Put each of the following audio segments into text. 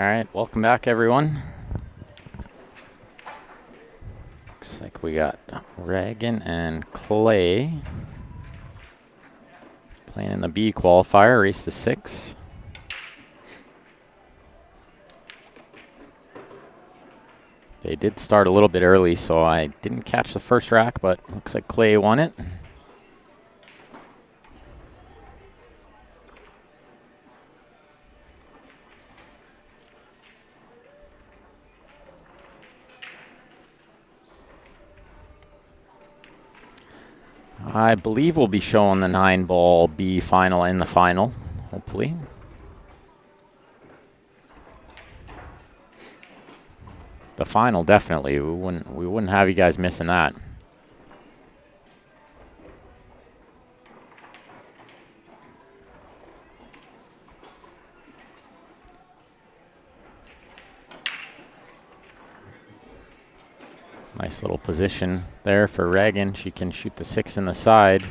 right, welcome back, everyone. Looks like we got Reagan and Clay playing in the B qualifier, race to 6. They did start a little bit early, so I didn't catch the first rack, but looks like Clay won it. I believe we'll be showing the 9-ball B final in the final, hopefully. The final, definitely. We wouldn't have you guys missing that. Nice little position there for Reagan. She can shoot the 6 in the side.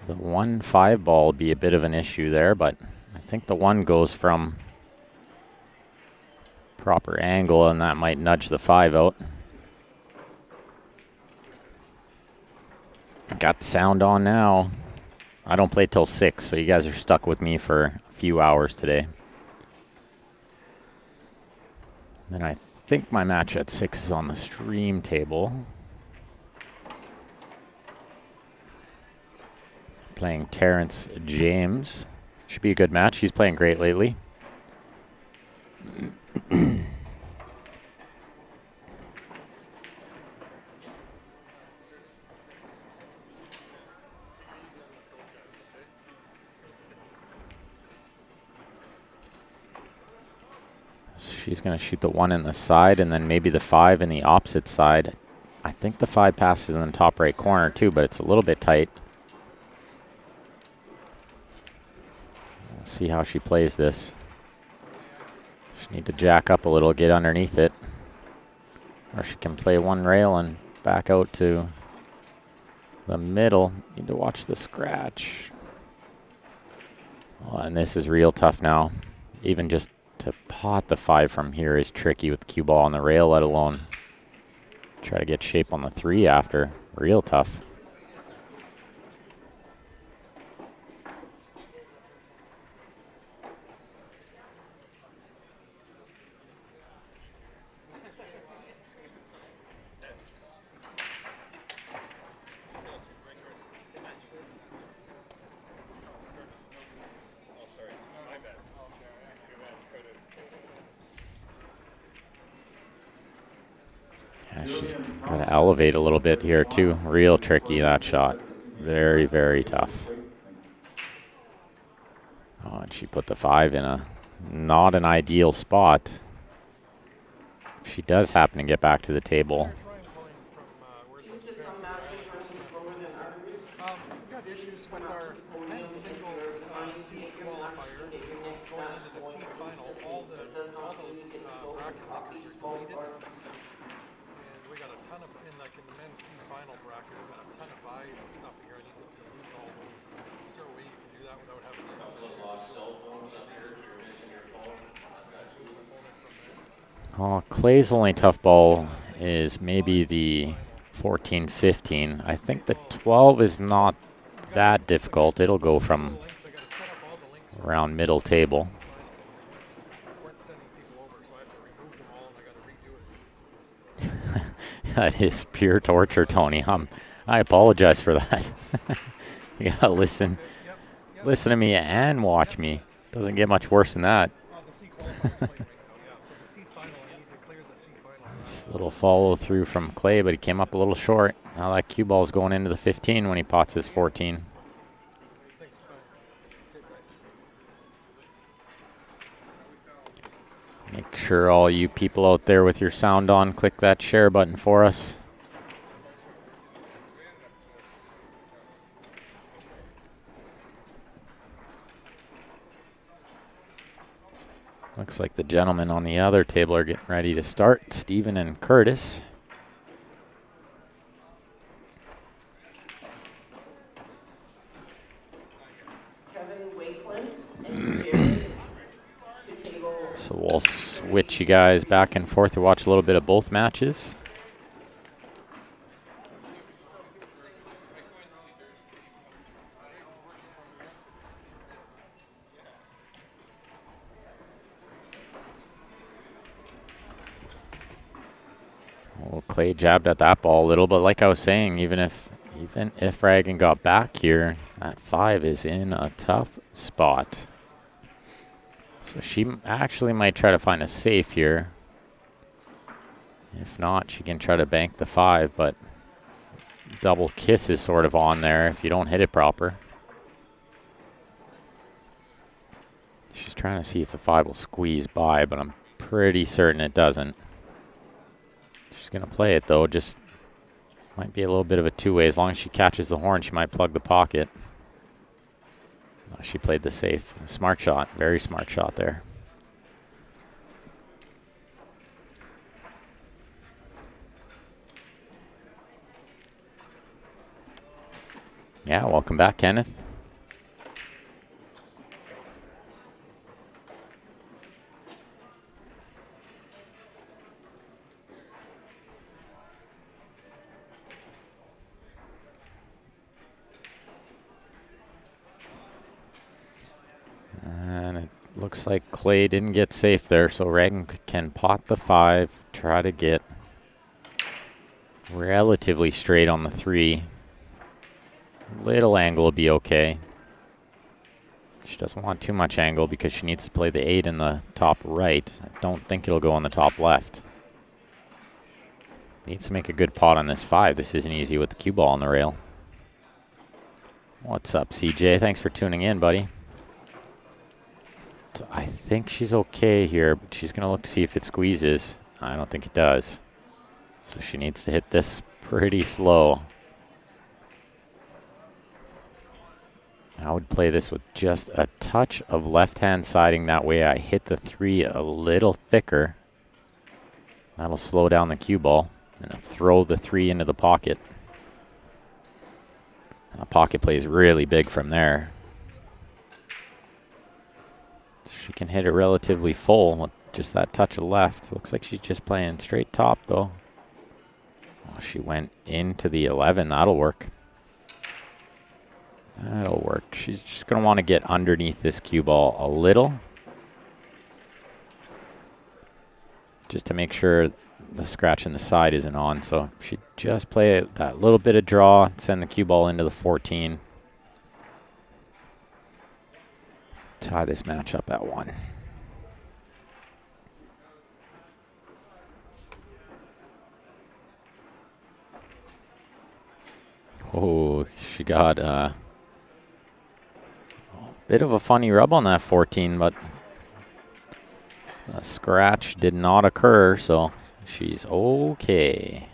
The 1-5 ball will be a bit of an issue there, but I think the 1 goes from proper angle, and that might nudge the 5 out. Got the sound on now. I don't play till 6, so you guys are stuck with me for a few hours today. Then I think my match at 6 is on the stream table. Playing Terrence James. Should be a good match. He's playing great lately. She's going to shoot the 1 in the side and then maybe the 5 in the opposite side. I think the 5 passes in the top right corner too, but it's a little bit tight. We'll see how she plays this. She need to jack up a little, get underneath it. Or she can play 1 rail and back out to the middle. Need to watch the scratch. Oh, and this is real tough now. Even just to pot the 5 from here is tricky with the cue ball on the rail, let alone try to get shape on the 3 after. Real tough. Yeah, she's got to elevate a little bit here too. Real tricky, that shot. Very, very tough. Oh, and she put the 5 in a not an ideal spot. If she does happen to get back to the table. Oh, Clay's only tough ball is maybe the 14-15. I think the 12 is not that difficult. It'll go from around middle table. That is pure torture, Tony. I apologize for that. You gotta listen to me and watch me. Doesn't get much worse than that. This little follow through from Clay, but he came up a little short. Now that cue ball's going into the 15 when he pots his 14. Make sure all you people out there with your sound on, click that share button for us. Looks like the gentlemen on the other table are getting ready to start. Steven and Curtis. Kevin Wakeland and Jared to table So we'll switch you guys back and forth to watch a little bit of both matches. Well, Clay jabbed at that ball a little, but like I was saying, even if Ragan got back here, that 5 is in a tough spot. So she actually might try to find a safe here. If not, she can try to bank the 5, but double kiss is sort of on there if you don't hit it proper. She's trying to see if the 5 will squeeze by, but I'm pretty certain it doesn't. She's going to play it, though. Just might be a little bit of a two-way. As long as she catches the horn, she might plug the pocket. She played the safe. Smart shot. Very smart shot there. Yeah, welcome back, Kenneth. And it looks like Clay didn't get safe there, so Reagan can pot the 5, try to get relatively straight on the 3. Little angle will be okay. She doesn't want too much angle because she needs to play the 8 in the top right. I don't think it'll go on the top left. Needs to make a good pot on this 5. This isn't easy with the cue ball on the rail. What's up, CJ? Thanks for tuning in, buddy. So I think she's okay here, but she's going to look to see if it squeezes. I don't think it does. So she needs to hit this pretty slow. I would play this with just a touch of left-hand siding. That way I hit the 3 a little thicker. That'll slow down the cue ball. And throw the 3 into the pocket. Pocket plays really big from there. She can hit it relatively full with just that touch of left. Looks like she's just playing straight top, though. Oh, she went into the 11. That'll work. That'll work. She's just going to want to get underneath this cue ball a little. Just to make sure the scratch in the side isn't on. So she just play that little bit of draw, send the cue ball into the 14. Tie this match up at 1. Oh, she got a bit of a funny rub on that 14, but a scratch did not occur, so she's okay.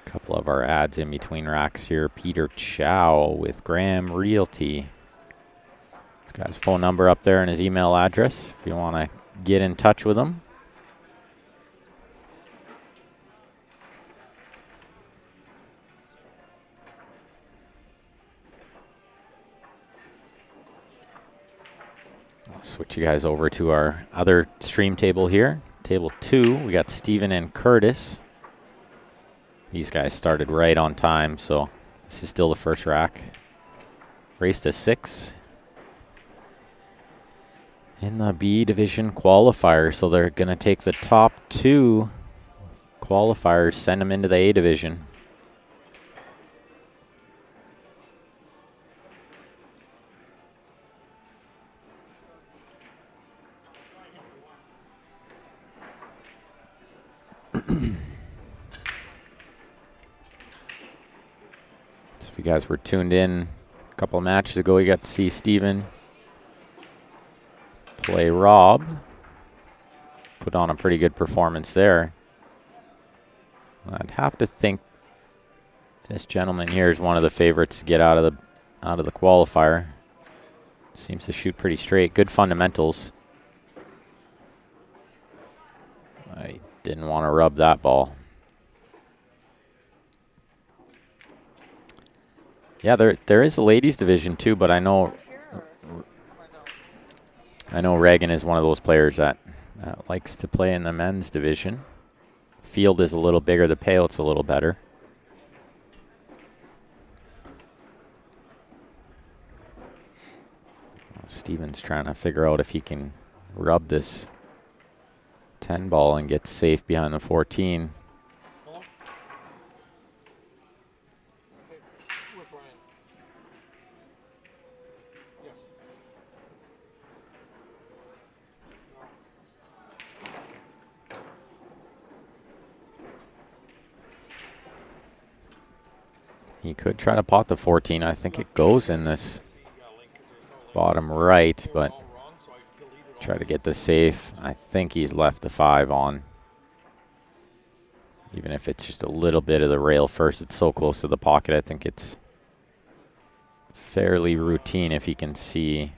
A couple of our ads in between racks here. Peter Chow with Graham Realty. He's got his phone number up there and his email address if you want to get in touch with him. I'll switch you guys over to our other stream table here. Table 2, we got Steven and Curtis. These guys started right on time, so this is still the first rack. Race to 6 in the B division qualifier, so they're going to take the top 2 qualifiers, send them into the A division. So if you guys were tuned in a couple of matches ago, you got to see Steven play Rob. Put on a pretty good performance there. I'd have to think this gentleman here is one of the favorites to get out of the qualifier. Seems to shoot pretty straight. Good fundamentals. I didn't want to rub that ball. Yeah, there is a ladies division too, but I know I know Reagan is one of those players that likes to play in the men's division. Field is a little bigger, the payout's a little better. Steven's trying to figure out if he can rub this 10 ball and get safe behind the 14. He could try to pot the 14. I think it goes in this bottom right, but try to get the safe. I think he's left the 5 on. Even if it's just a little bit of the rail first, it's so close to the pocket. I think it's fairly routine if he can see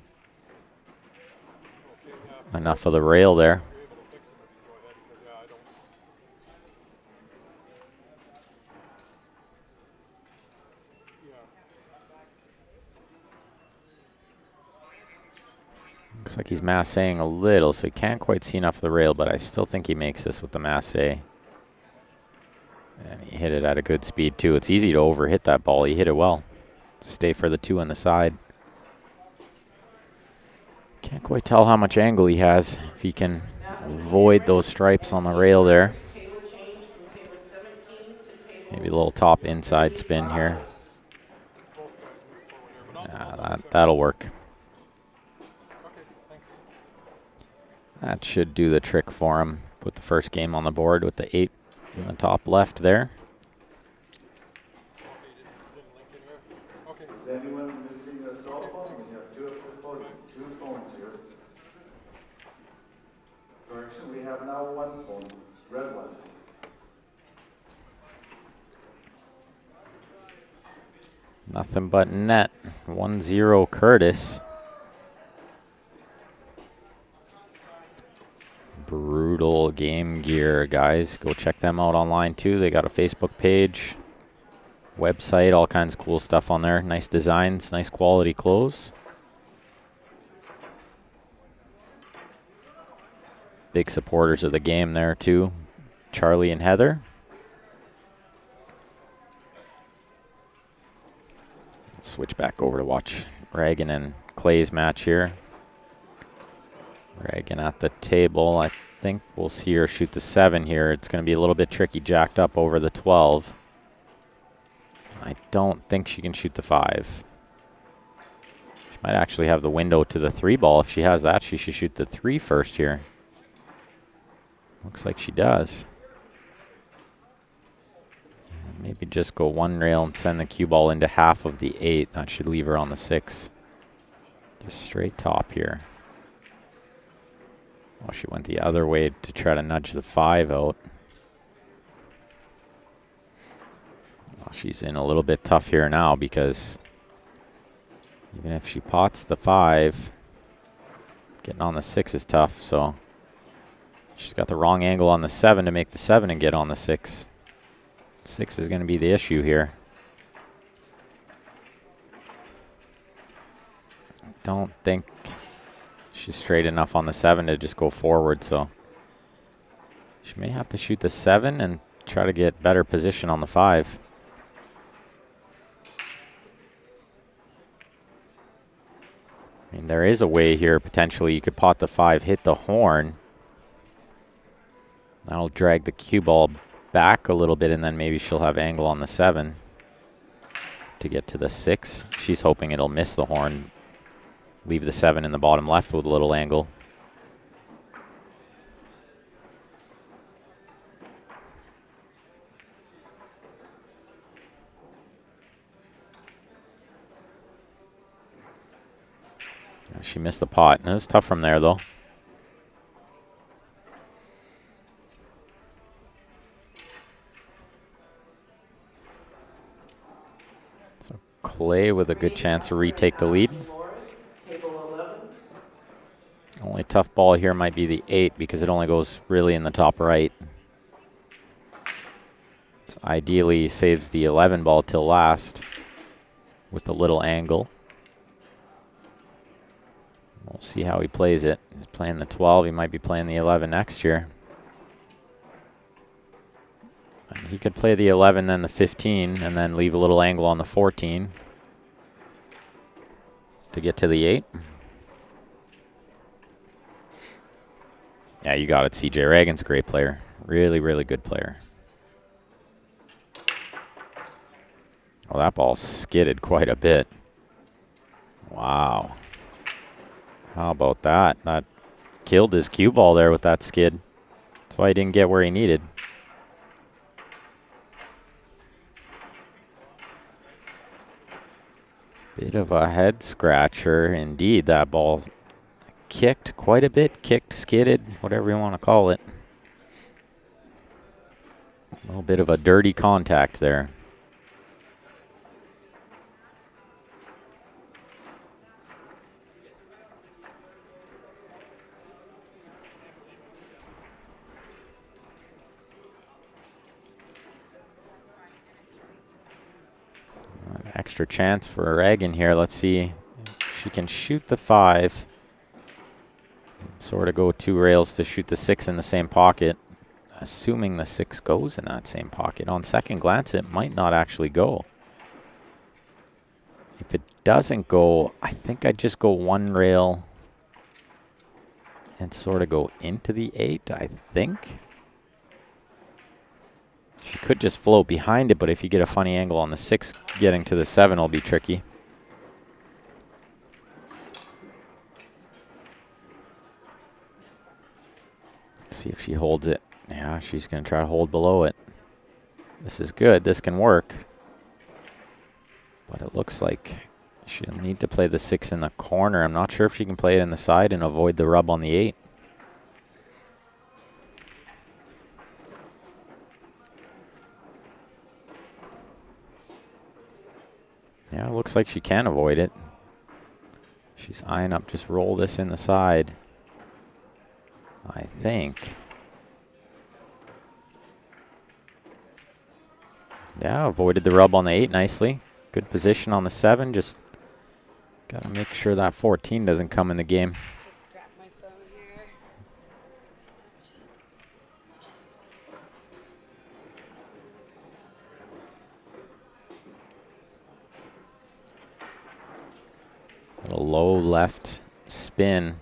enough of the rail there. Looks like he's massing a little, so he can't quite see enough of the rail, but I still think he makes this with the masse. And he hit it at a good speed, too. It's easy to overhit that ball. He hit it well. Stay for the 2 on the side. Can't quite tell how much angle he has. If he can avoid those stripes on the rail there. Maybe a little top inside spin here. That'll work. That should do the trick for him. Put the first game on the board with the 8 in the top left there. Is anyone missing a cell phone? We have 2 phones here. Correction, we have now 1 phone, red one. Nothing but net. 1-0 Curtis. Brutal Game Gear, guys. Go check them out online too. They got a Facebook page, website, all kinds of cool stuff on there. Nice designs, nice quality clothes. Big supporters of the game there too. Charlie and Heather. Switch back over to watch Reagan and Clay's match here. Reagan at the table. I think we'll see her shoot the 7 here. It's going to be a little bit tricky, jacked up over the 12. I don't think she can shoot the 5. She might actually have the window to the 3 ball. If she has that, she should shoot the 3 first here. Looks like she does. And maybe just go 1 rail and send the cue ball into half of the 8. That should leave her on the 6. Just straight top here. Oh, she went the other way to try to nudge the 5 out. Well, she's in a little bit tough here now because even if she pots the 5, getting on the 6 is tough. So she's got the wrong angle on the 7 to make the 7 and get on the 6. 6 is going to be the issue here. I don't think she's straight enough on the 7 to just go forward, so she may have to shoot the 7 and try to get better position on the 5. I mean, there is a way here, potentially. You could pot the 5, hit the horn. That'll drag the cue ball back a little bit, and then maybe she'll have angle on the 7 to get to the 6. She's hoping it'll miss the horn. Leave the 7 in the bottom left with a little angle. She missed the pot. It was tough from there, though. So Clay with a good chance to retake the lead. Only tough ball here might be the 8 because it only goes really in the top right. So ideally saves the 11 ball till last with a little angle. We'll see how he plays it. He's playing the 12. He might be playing the 11 next year. And he could play the 11, then the 15, and then leave a little angle on the 14 to get to the 8. Yeah, you got it, CJ. Reagan's a great player. Really, really good player. Oh, that ball skidded quite a bit. Wow. How about that? That killed his cue ball there with that skid. That's why he didn't get where he needed. Bit of a head scratcher indeed. That ball kicked quite a bit. Kicked, skidded, whatever you want to call it. A little bit of a dirty contact there. Extra chance for Reagan here. Let's see if she can shoot the 5. Sort of go 2 rails to shoot the 6 in the same pocket. Assuming the 6 goes in that same pocket. On second glance, it might not actually go. If it doesn't go, I think I'd just go 1 rail and sort of go into the 8, I think. She could just float behind it, but if you get a funny angle on the 6, getting to the 7 will be tricky. See if she holds it. Yeah, she's going to try to hold below it. This is good. This can work. But it looks like she'll need to play the 6 in the corner. I'm not sure if she can play it in the side and avoid the rub on the 8. Yeah, it looks like she can avoid it. She's eyeing up, just roll this in the side, I think. Yeah, avoided the rub on the 8 nicely. Good position on the 7. Just got to make sure that 14 doesn't come in the game. Just grab my phone here. A low left spin.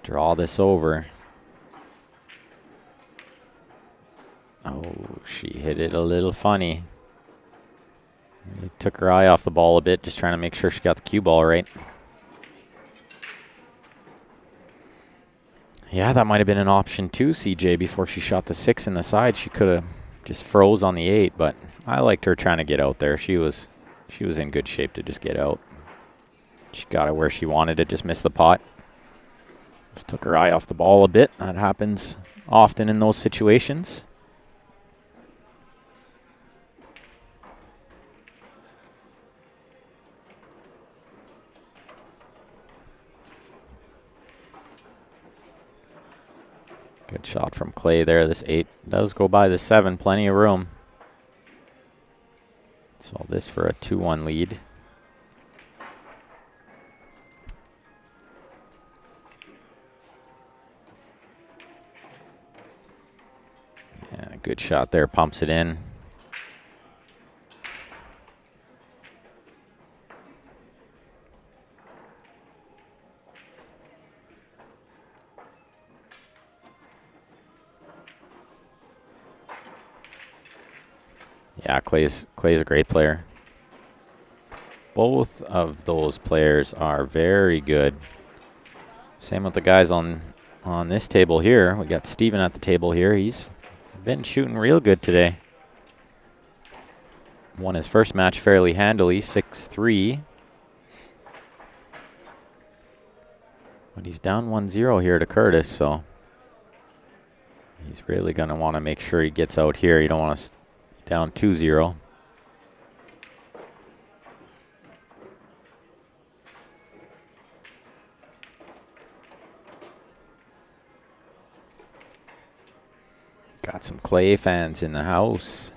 Draw this over. Oh, she hit it a little funny. He took her eye off the ball a bit, just trying to make sure she got the cue ball right. Yeah, that might have been an option too, CJ, before she shot the 6 in the side. She could have just froze on the 8, but I liked her trying to get out there. She was in good shape to just get out. She got it where she wanted it, just missed the pot. Just took her eye off the ball a bit. That happens often in those situations. Good shot from Clay there. This 8 does go by the 7. Plenty of room. So this for a 2-1 lead. Yeah, good shot there. Pumps it in. Yeah, Clay's a great player. Both of those players are very good. Same with the guys on this table here. We got Steven at the table here. He's been shooting real good today. Won his first match fairly handily, 6-3. But he's down 1-0 here to Curtis, so he's really going to want to make sure he gets out here. You don't want to down 2-0. Got some Clay fans in the house.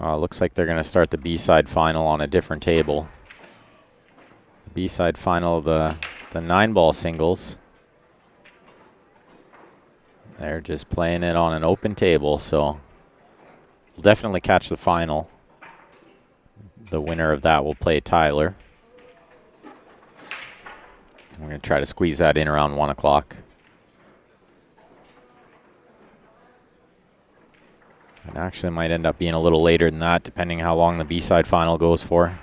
Looks like they're going to start the B-side final on a different table. The B-side final of the 9-ball singles. They're just playing it on an open table, so we'll definitely catch the final. The winner of that will play Tyler. We're going to try to squeeze that in around 1 o'clock. It actually might end up being a little later than that, depending how long the B-side final goes for.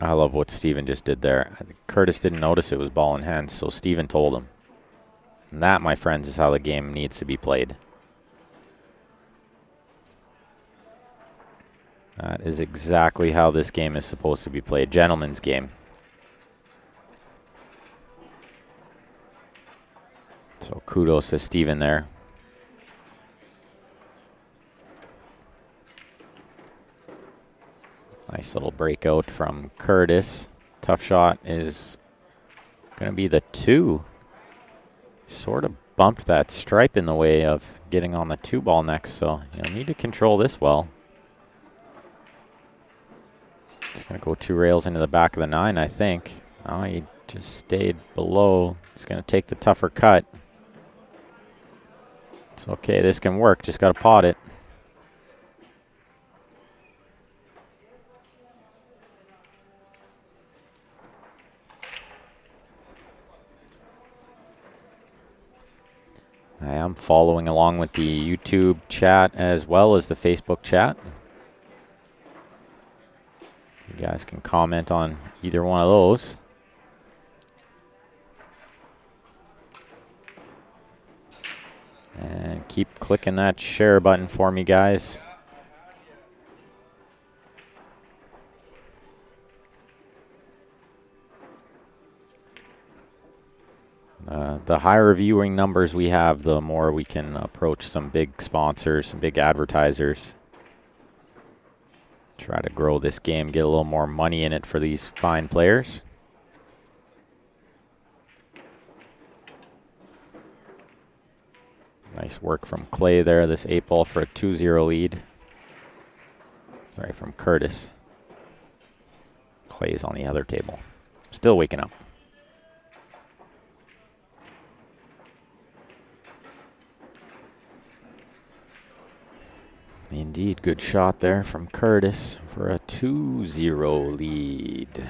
I love what Steven just did there. I think Curtis didn't notice it was ball in hand, so Steven told him. And that, my friends, is how the game needs to be played. That is exactly how this game is supposed to be played. Gentleman's game. So kudos to Steven there. Nice little breakout from Curtis. Tough shot is going to be the 2. Sort of bumped that stripe in the way of getting on the 2-ball next, so you'll need to control this well. It's going to go 2 rails into the back of the 9, I think. Oh, he just stayed below. He's going to take the tougher cut. It's okay. This can work. Just got to pot it. I am following along with the YouTube chat as well as the Facebook chat. You guys can comment on either one of those. And keep clicking that share button for me, guys. The higher viewing numbers we have, the more we can approach some big sponsors, some big advertisers. Try to grow this game, get a little more money in it for these fine players. Nice work from Clay there, this 8-ball for a 2-0 lead. Sorry, from Curtis. Clay's on the other table. Still waking up. Indeed, good shot there from Curtis for a 2-0 lead.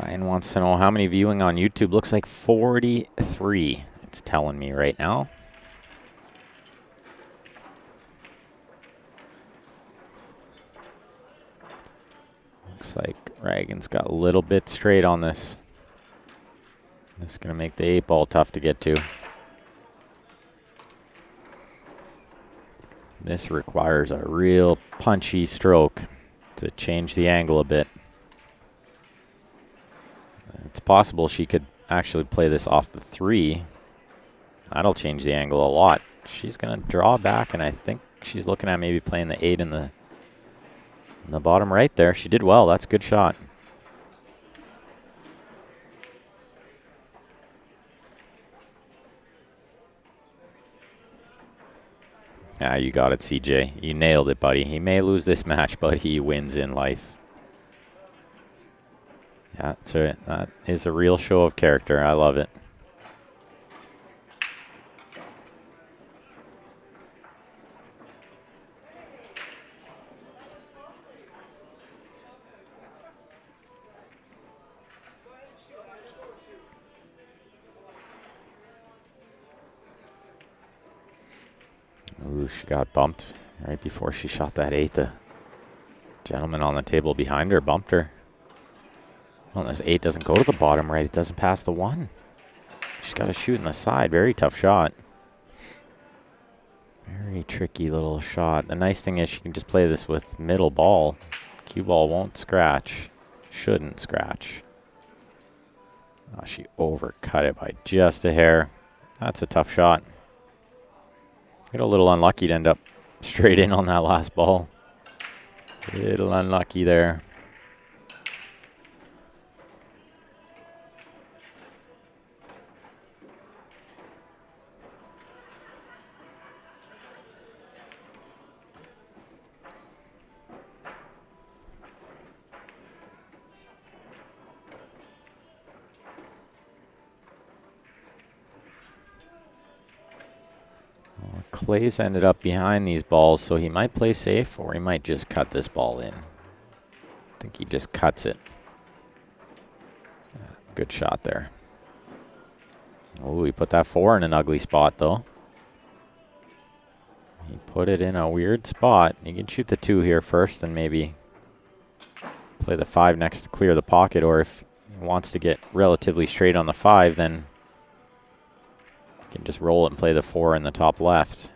Ryan wants to know how many viewing on YouTube. Looks like 43. It's telling me right now. Looks like Reagan's got a little bit straight on this. This is going to make the 8-ball tough to get to. This requires a real punchy stroke to change the angle a bit. It's possible she could actually play this off the 3. That'll change the angle a lot. She's going to draw back, and I think she's looking at maybe playing the 8 in the bottom right there. She did well. That's a good shot. Ah, you got it, CJ. You nailed it, buddy. He may lose this match, but he wins in life. Yeah, that is a real show of character. I love it. Ooh, she got bumped right before she shot that 8. The gentleman on the table behind her bumped her. Well, this 8 doesn't go to the bottom right. It doesn't pass the 1. She's got to shoot in the side. Very tough shot. Very tricky little shot. The nice thing is she can just play this with middle ball. Cue ball won't scratch. Shouldn't scratch. Oh, she overcut it by just a hair. That's a tough shot. Got a little unlucky to end up straight in on that last ball. Little unlucky there. Clay's ended up behind these balls, so he might play safe or he might just cut this ball in. I think he just cuts it. Good shot there. Oh, he put that 4 in an ugly spot, though. He put it in a weird spot. You can shoot the 2 here first and maybe play the 5 next to clear the pocket, or if he wants to get relatively straight on the 5, then you can just roll it and play the 4 in the top left.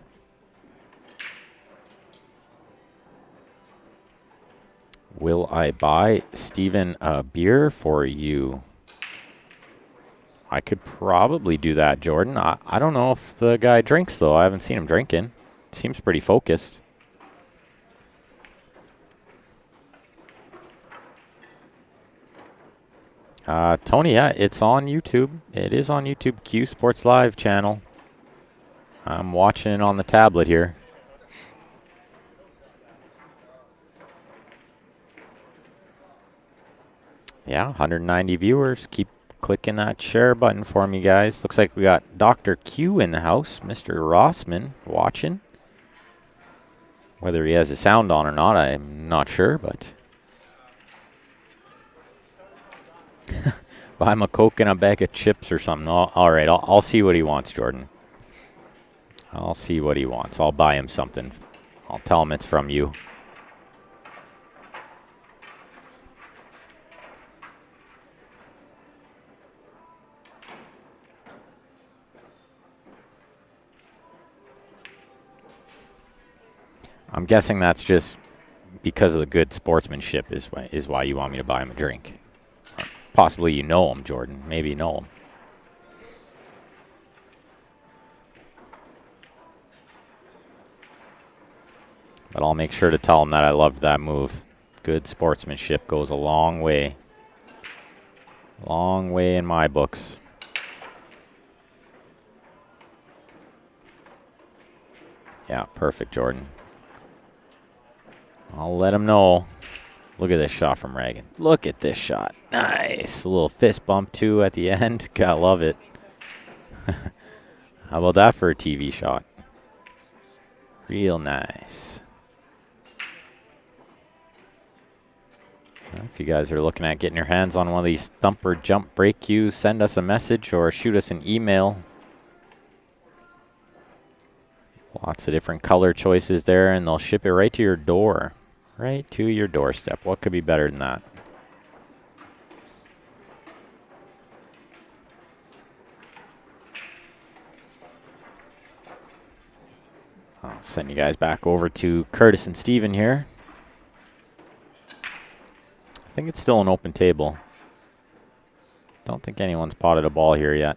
Will I buy Steven a beer for you? I could probably do that, Jordan. I don't know if the guy drinks, though. I haven't seen him drinking. Seems pretty focused. Tony, yeah, it's on YouTube. It is on YouTube, Q Sports Live channel. I'm watching it on the tablet here. Yeah, 190 viewers. Keep clicking that share button for me, guys. Looks like we got Dr. Q in the house, Mr. Rossman, watching. Whether he has his sound on or not, I'm not sure, but buy him a Coke and a bag of chips or something. All right, I'll see what he wants, Jordan. I'll see what he wants. I'll buy him something. I'll tell him it's from you. I'm guessing that's just because of the good sportsmanship is why you want me to buy him a drink. Or possibly you know him, Jordan. Maybe you know him. But I'll make sure to tell him that I loved that move. Good sportsmanship goes a long way. Long way in my books. Yeah, perfect, Jordan. I'll let him know. Look at this shot from Reagan. Look at this shot. Nice. A little fist bump, too, at the end. Gotta love it. How about that for a TV shot? Real nice. If you guys are looking at getting your hands on one of these thumper jump break cues, send us a message or shoot us an email. Lots of different color choices there, and they'll ship it right to your door. Right to your doorstep. What could be better than that? I'll send you guys back over to Curtis and Steven here. I think it's still an open table. Don't think anyone's potted a ball here yet.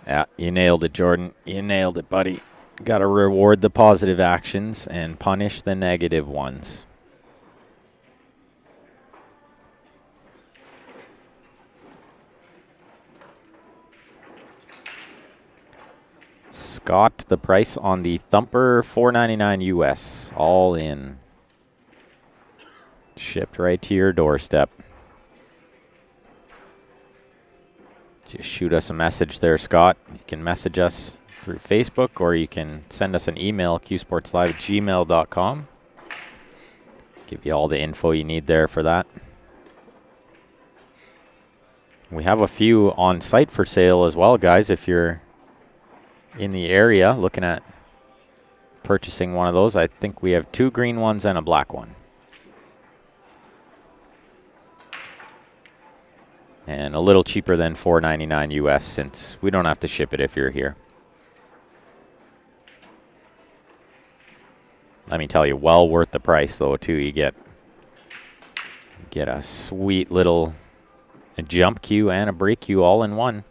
Yeah, you nailed it, Jordan. You nailed it, buddy. Got to reward the positive actions and punish the negative ones. Scott, the price on the Thumper, $4.99 US, all in. Shipped right to your doorstep. Just shoot us a message there, Scott. You can message us through Facebook, or you can send us an email, qsportslive@gmail.com. Give you all the info you need there for that. We have a few on site for sale as well, guys. If you're in the area looking at purchasing one of those, I think we have 2 green ones and a black one. And a little cheaper than $4.99 US, since we don't have to ship it if you're here. Let me tell you, well worth the price though too. You get a sweet little jump cue and a brake cue all in one.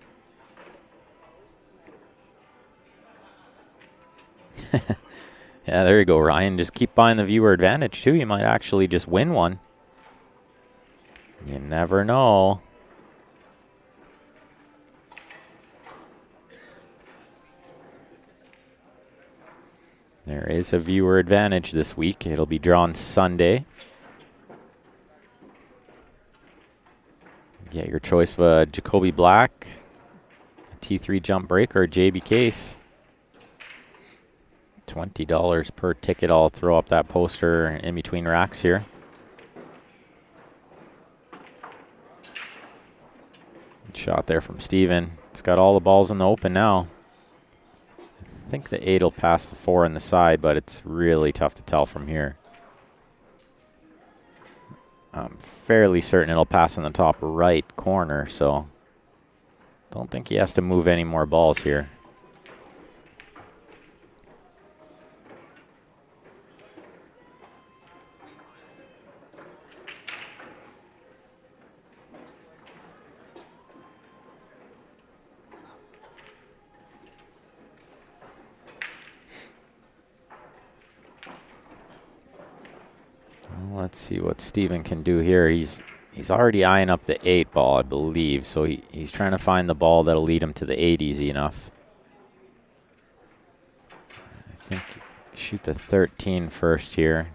Yeah, there you go, Ryan. Just keep buying the viewer advantage too. You might actually just win one. You never know. There is a viewer advantage this week. It'll be drawn Sunday. Get your choice of a Jacoby Black, a T3 jump brake, or a JB case. $20 per ticket. I'll throw up that poster in between racks here. Good shot there from Steven. It's got all the balls in the open now. I think the 8 will pass the 4 in the side, but it's really tough to tell from here. I'm fairly certain it'll pass in the top right corner, so don't think he has to move any more balls here. Let's see what Steven can do here. He's already eyeing up the 8 ball, I believe. So he's trying to find the ball that'll lead him to the 8 easy enough. I think shoot the 13 first here.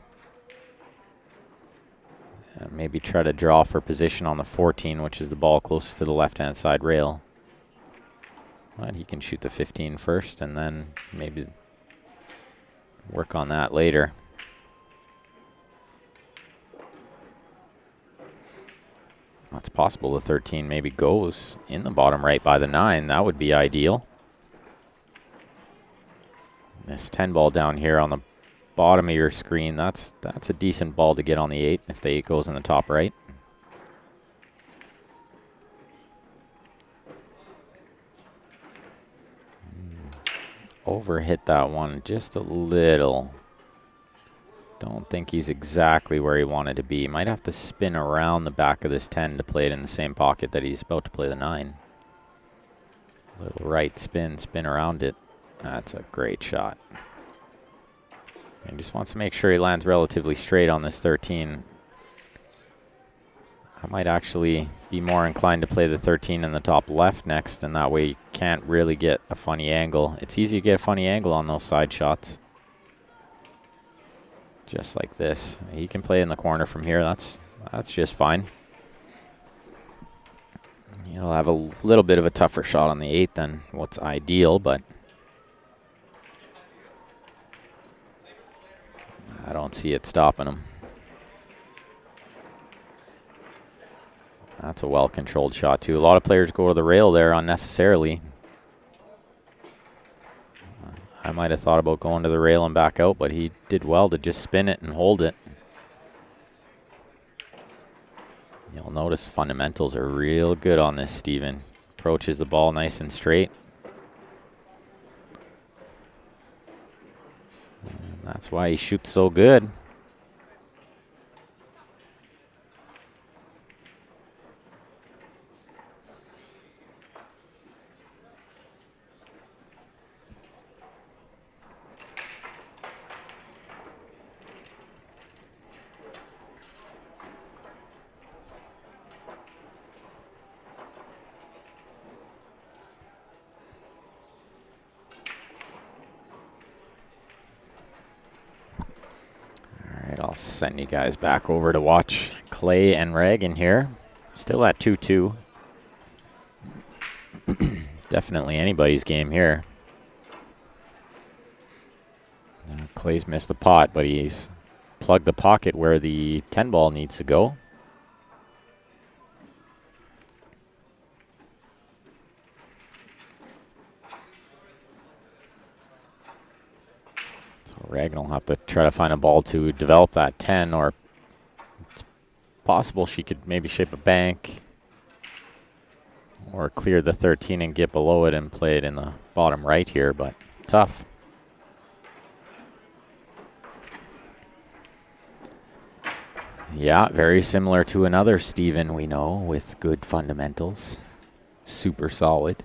And maybe try to draw for position on the 14, which is the ball closest to the left-hand side rail. But he can shoot the 15 first and then maybe work on that later. It's possible the 13 maybe goes in the bottom right by the 9. That would be ideal. This 10 ball down here on the bottom of your screen, that's a decent ball to get on the 8 if the 8 goes in the top right. Overhit that one just a little. Don't think he's exactly where he wanted to be. Might have to spin around the back of this 10 to play it in the same pocket that he's about to play the 9. Little right spin around it. That's a great shot. He just wants to make sure he lands relatively straight on this 13. I might actually be more inclined to play the 13 in the top left next, and that way you can't really get a funny angle. It's easy to get a funny angle on those side shots. Just like this. He can play in the corner from here. That's just fine. He'll have a little bit of a tougher shot on the 8 than what's ideal, but I don't see it stopping him. That's a well-controlled shot, too. A lot of players go to the rail there unnecessarily. I might have thought about going to the rail and back out, but he did well to just spin it and hold it. You'll notice fundamentals are real good on this, Steven. Approaches the ball nice and straight. And that's why he shoots so good. I'll send you guys back over to watch Clay and Reagan here. Still at 2-2. Definitely anybody's game here. Clay's missed the pot, but he's plug the pocket where the 10 ball needs to go. So Ragnar will have to try to find a ball to develop that 10, or it's possible she could maybe shape a bank or clear the 13 and get below it and play it in the bottom right here, but tough. Yeah, very similar to another Steven we know with good fundamentals. Super solid.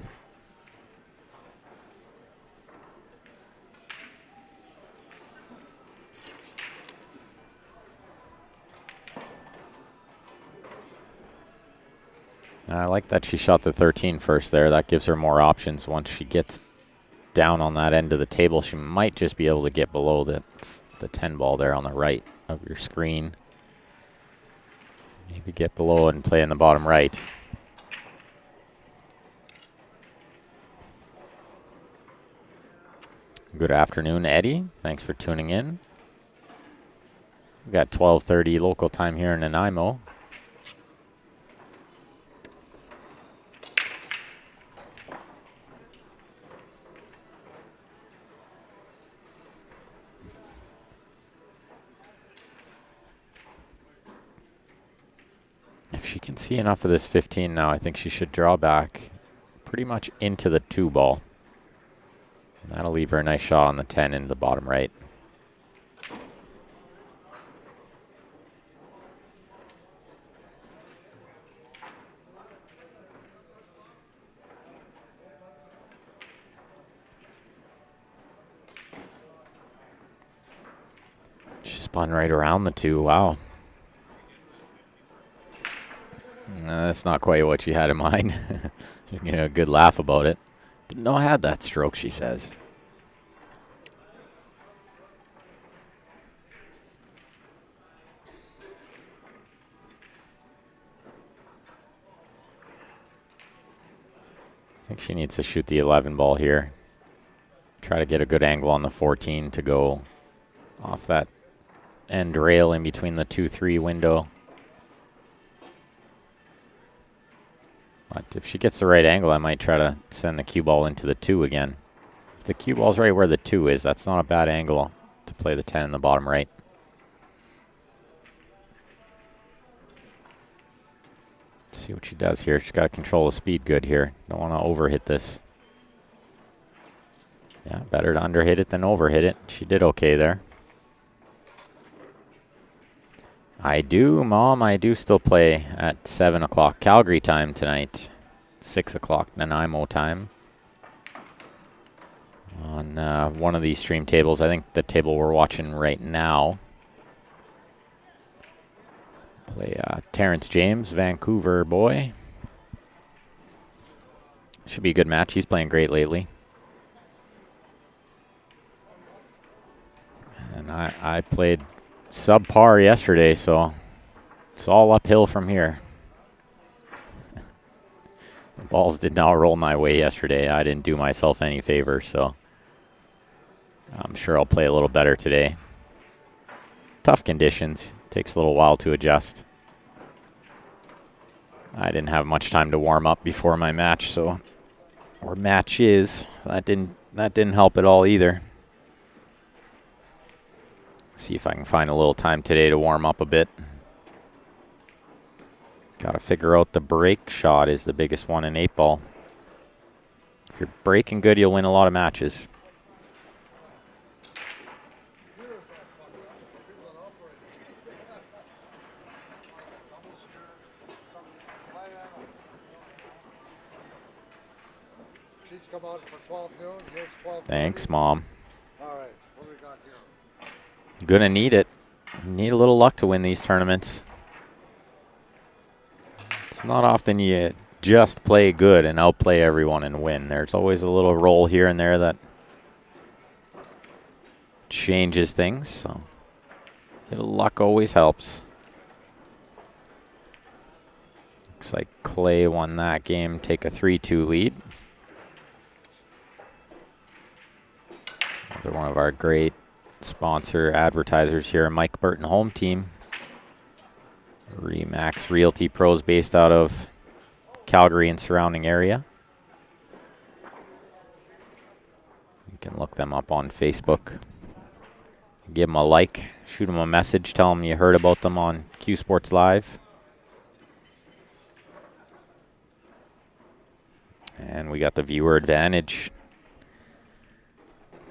I like that she shot the 13 first there. That gives her more options. Once she gets down on that end of the table, she might just be able to get below the 10 ball there on the right of your screen. Maybe get below it and play in the bottom right. Good afternoon, Eddie. Thanks for tuning in. We got 12:30 local time here in Nanaimo. If she can see enough of this 15 now, I think she should draw back pretty much into the 2 ball. And that'll leave her a nice shot on the 10 into the bottom right. She spun right around the 2. Wow. That's not quite what she had in mind. She's getting a good laugh about it. Didn't know I had that stroke, she says. I think she needs to shoot the 11 ball here. Try to get a good angle on the 14 to go off that end rail in between the 2-3 window. But if she gets the right angle, I might try to send the cue ball into the 2 again. If the cue ball's right where the 2 is, that's not a bad angle to play the 10 in the bottom right. Let's see what she does here. She's got to control the speed good here. Don't want to overhit this. Yeah, better to underhit it than overhit it. She did okay there. I do, Mom. I do still play at 7 o'clock Calgary time tonight. 6 o'clock Nanaimo time. On one of these stream tables. I think the table we're watching right now. Play Terrence James, Vancouver boy. Should be a good match. He's playing great lately. And I played subpar yesterday, so it's all uphill from here. The balls did not roll my way yesterday. I didn't do myself any favor, so I'm sure I'll play a little better today. Tough conditions. Takes a little while to adjust. I didn't have much time to warm up before my match, so or match is. So that didn't help at all either. See if I can find a little time today to warm up a bit. Got to figure out the break shot is the biggest one in 8-ball. If you're breaking good, you'll win a lot of matches. Sheets come out for 12 noon. Here's 12. Thanks, Mom. All right, what do we got here? Gonna need it. Need a little luck to win these tournaments. It's not often you just play good and outplay everyone and win. There's always a little roll here and there that changes things. So a little luck always helps. Looks like Clay won that game. Take a 3-2 lead. Another one of our great sponsor advertisers here, Mike Burton Home Team. Remax Realty Pros based out of Calgary and surrounding area. You can look them up on Facebook. Give them a like, shoot them a message, tell them you heard about them on Q Sports Live. And we got the viewer advantage.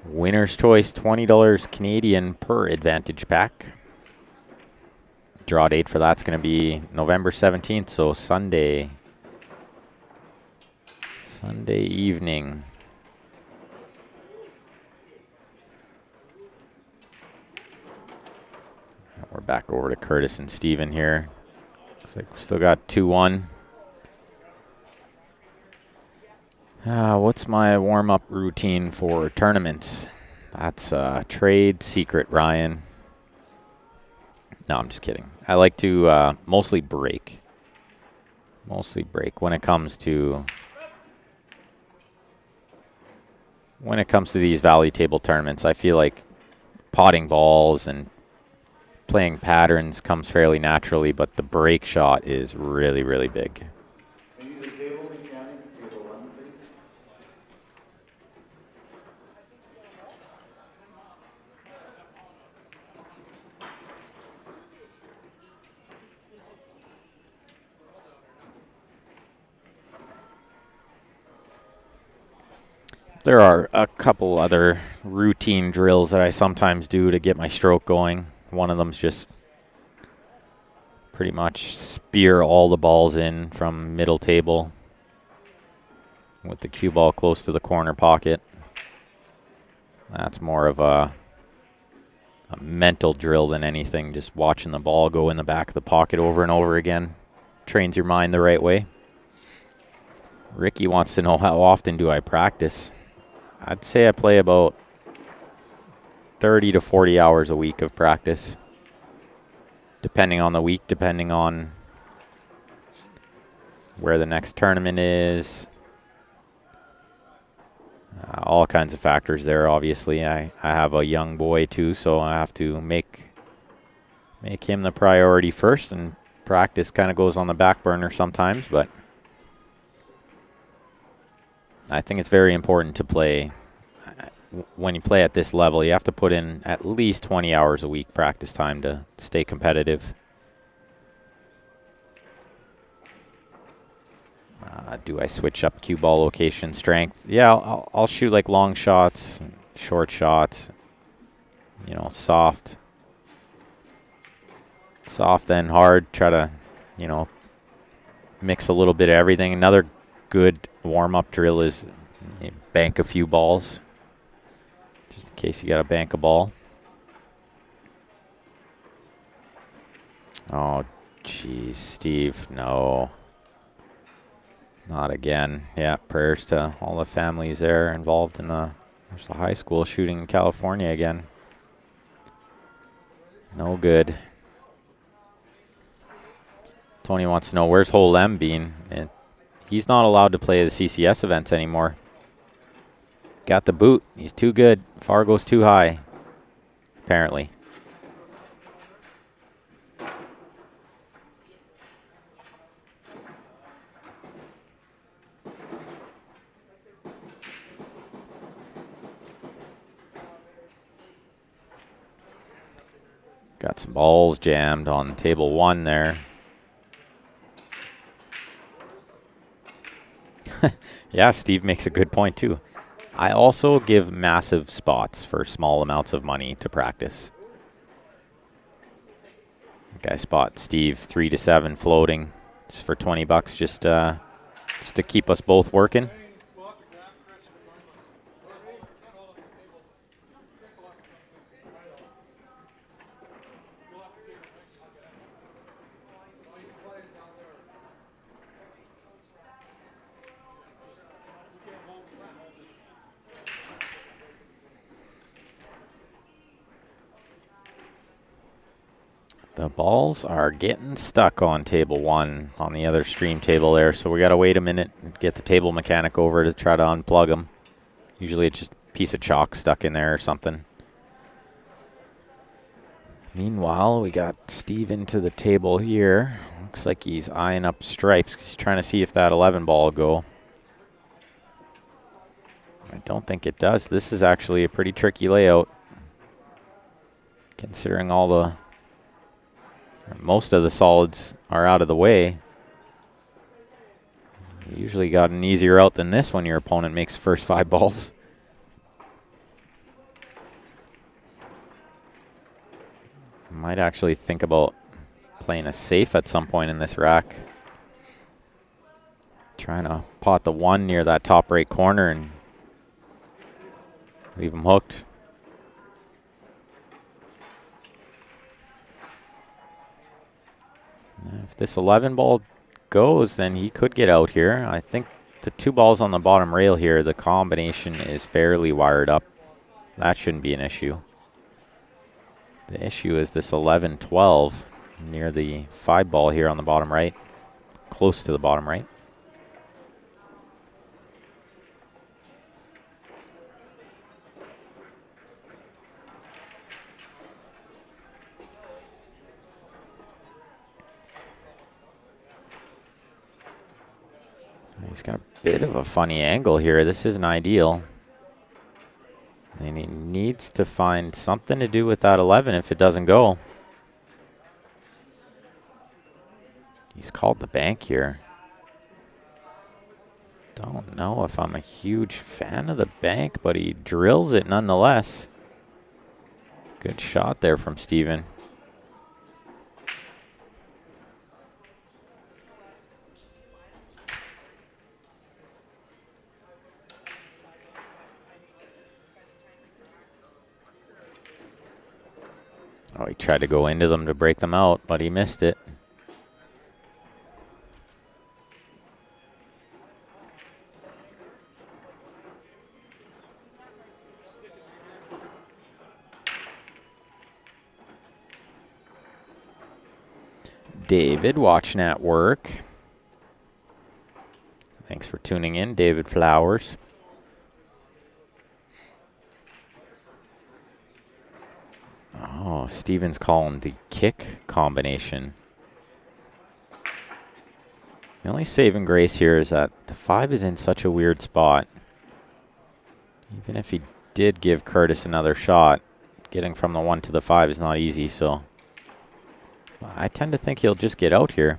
Winner's choice, $20 Canadian per advantage pack. Draw date for that's going to be November 17th, so Sunday evening. We're back over to Curtis and Steven here. Looks like we still got 2-1. What's my warm-up routine for tournaments? That's a trade secret, Ryan. No, I'm just kidding. I like to mostly break. When it comes to these Valley Table tournaments. I feel like potting balls and playing patterns comes fairly naturally, but the break shot is really, really big. Can you do the table mechanic, table 1, please? There are a couple other routine drills that I sometimes do to get my stroke going. One of them's just pretty much spear all the balls in from middle table with the cue ball close to the corner pocket. That's more of a mental drill than anything, just watching the ball go in the back of the pocket over and over again. Trains your mind the right way. Ricky wants to know, how often do I practice? I'd say I play about 30 to 40 hours a week of practice. Depending on the week, depending on where the next tournament is. All kinds of factors there, obviously. I have a young boy, too, so I have to make him the priority first, and practice kind of goes on the back burner sometimes, but I think it's very important to play. When you play at this level, you have to put in at least 20 hours a week practice time to stay competitive. Do I switch up cue ball location strength? Yeah, I'll shoot like long shots, short shots, soft then hard. Try to, mix a little bit of everything. Another good warm-up drill is bank a few balls, just in case you got to bank a ball. Oh, geez, Steve, no. Not again. Yeah, prayers to all the families there involved in there's the high school shooting in California again. No good. Tony wants to know, where's Hole M been? And he's not allowed to play the CCS events anymore. Got the boot. He's too good. Fargo's too high, apparently. Got some balls jammed on table 1 there. Yeah, Steve makes a good point too. I also give massive spots for small amounts of money to practice. I spot Steve 3 to 7 floating just for $20, just to keep us both working. The balls are getting stuck on table 1 on the other stream table there, so we got to wait a minute and get the table mechanic over to try to unplug them. Usually it's just a piece of chalk stuck in there or something. Meanwhile, we got Steven to the table here. Looks like he's eyeing up stripes. He's trying to see if that 11 ball will go. I don't think it does. This is actually a pretty tricky layout, considering most of the solids are out of the way. You usually got an easier out than this when your opponent makes the first 5 balls. Might actually think about playing a safe at some point in this rack. Trying to pot the 1 near that top right corner and leave him hooked. If this 11 ball goes, then he could get out here. I think the 2 balls on the bottom rail here, the combination is fairly wired up. That shouldn't be an issue. The issue is this 11-12 near the 5 ball here on the bottom right, close to the bottom right. He's got a bit of a funny angle here. This isn't ideal. And he needs to find something to do with that 11 if it doesn't go. He's called the bank here. Don't know if I'm a huge fan of the bank, but he drills it nonetheless. Good shot there from Steven. Oh, he tried to go into them to break them out, but he missed it. David watching at work. Thanks for tuning in, David Flowers. Oh, Steven's calling the kick combination. The only saving grace here is that the 5 is in such a weird spot. Even if he did give Curtis another shot, getting from the 1 to the 5 is not easy, so I tend to think he'll just get out here.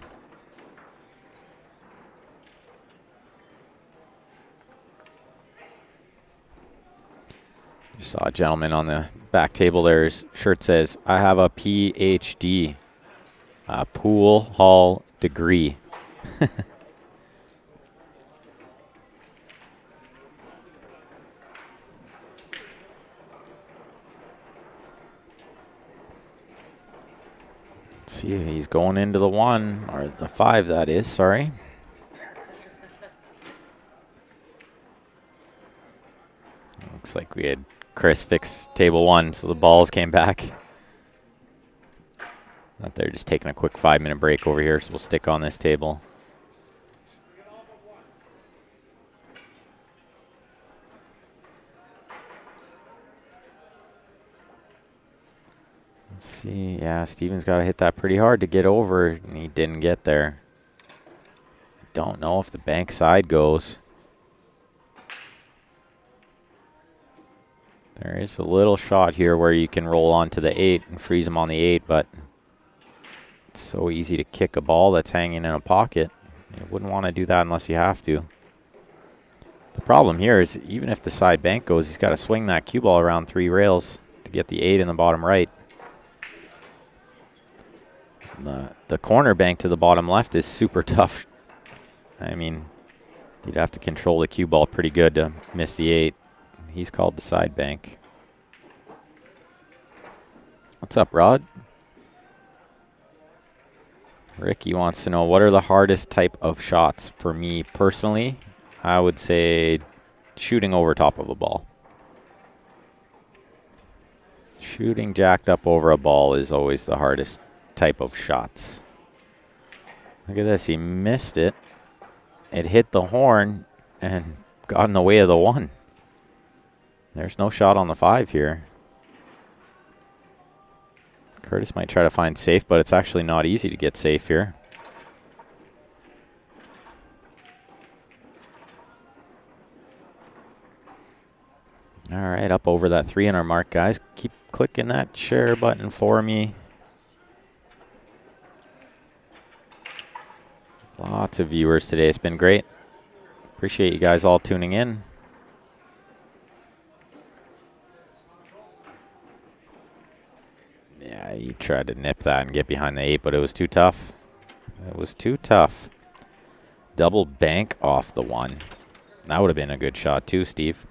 Just saw a gentleman on the back table there. His shirt says, I have a PhD, a pool hall degree. Let's see, he's going into the 1, or the 5 that is, sorry. Looks like we had Chris fix table 1, so the balls came back. They're just taking a quick 5-minute break over here, so we'll stick on this table. Let's see. Yeah, Steven's got to hit that pretty hard to get over, and he didn't get there. I don't know if the bank side goes. There is a little shot here where you can roll onto the 8 and freeze him on the 8, but it's so easy to kick a ball that's hanging in a pocket. You wouldn't want to do that unless you have to. The problem here is even if the side bank goes, he's got to swing that cue ball around 3 rails to get the 8 in the bottom right. The corner bank to the bottom left is super tough. I mean, you'd have to control the cue ball pretty good to miss the 8. He's called the side bank. What's up, Rod? Ricky wants to know, what are the hardest type of shots? For me personally, I would say shooting over top of a ball. Shooting jacked up over a ball is always the hardest type of shots. Look at this, he missed it. It hit the horn and got in the way of the 1. There's no shot on the 5 here. Curtis might try to find safe, but it's actually not easy to get safe here. All right, up over that 300 mark, guys. Keep clicking that share button for me. Lots of viewers today. It's been great. Appreciate you guys all tuning in. Yeah, you tried to nip that and get behind the 8, but it was too tough. It was too tough. Double bank off the 1. That would have been a good shot too, Steve.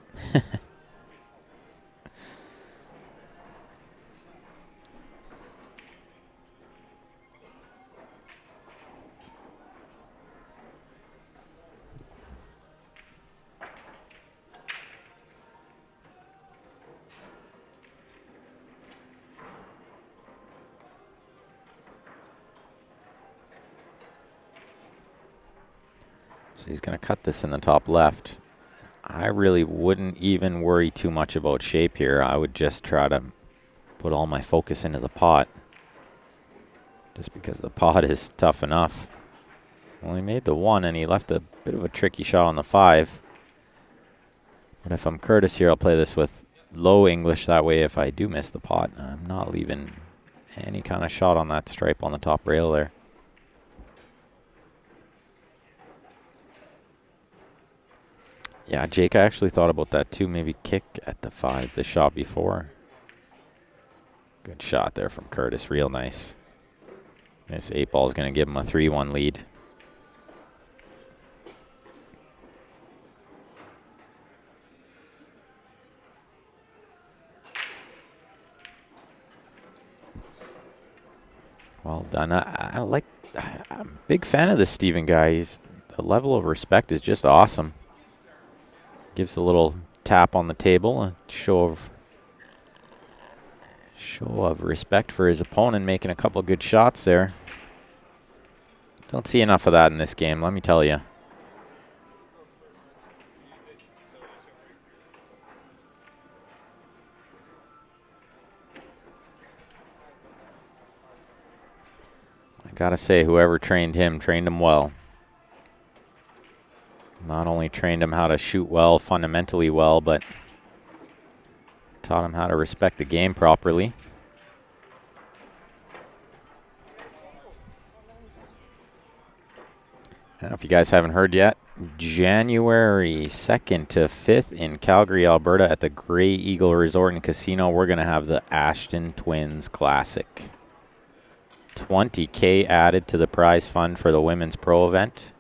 So he's going to cut this in the top left. I really wouldn't even worry too much about shape here. I would just try to put all my focus into the pot. Just because the pot is tough enough. Well, he made the 1 and he left a bit of a tricky shot on the 5. But if I'm Curtis here, I'll play this with low English. That way, if I do miss the pot, I'm not leaving any kind of shot on that stripe on the top rail there. Yeah, Jake, I actually thought about that too. Maybe kick at the 5, the shot before. Good shot there from Curtis. Real nice. This 8 ball is going to give him a 3-1 lead. Well done. I'm a big fan of this Steven guy. The level of respect is just awesome. Gives a little tap on the table, a show of respect for his opponent, making a couple good shots there. Don't see enough of that in this game, let me tell you. I gotta say, whoever trained him well. Not only trained him how to shoot well, fundamentally well, but taught him how to respect the game properly. Now, if you guys haven't heard yet, January 2nd to 5th in Calgary, Alberta at the Grey Eagle Resort and Casino, we're going to have the Ashton Twins Classic. $20K added to the prize fund for the Women's Pro event.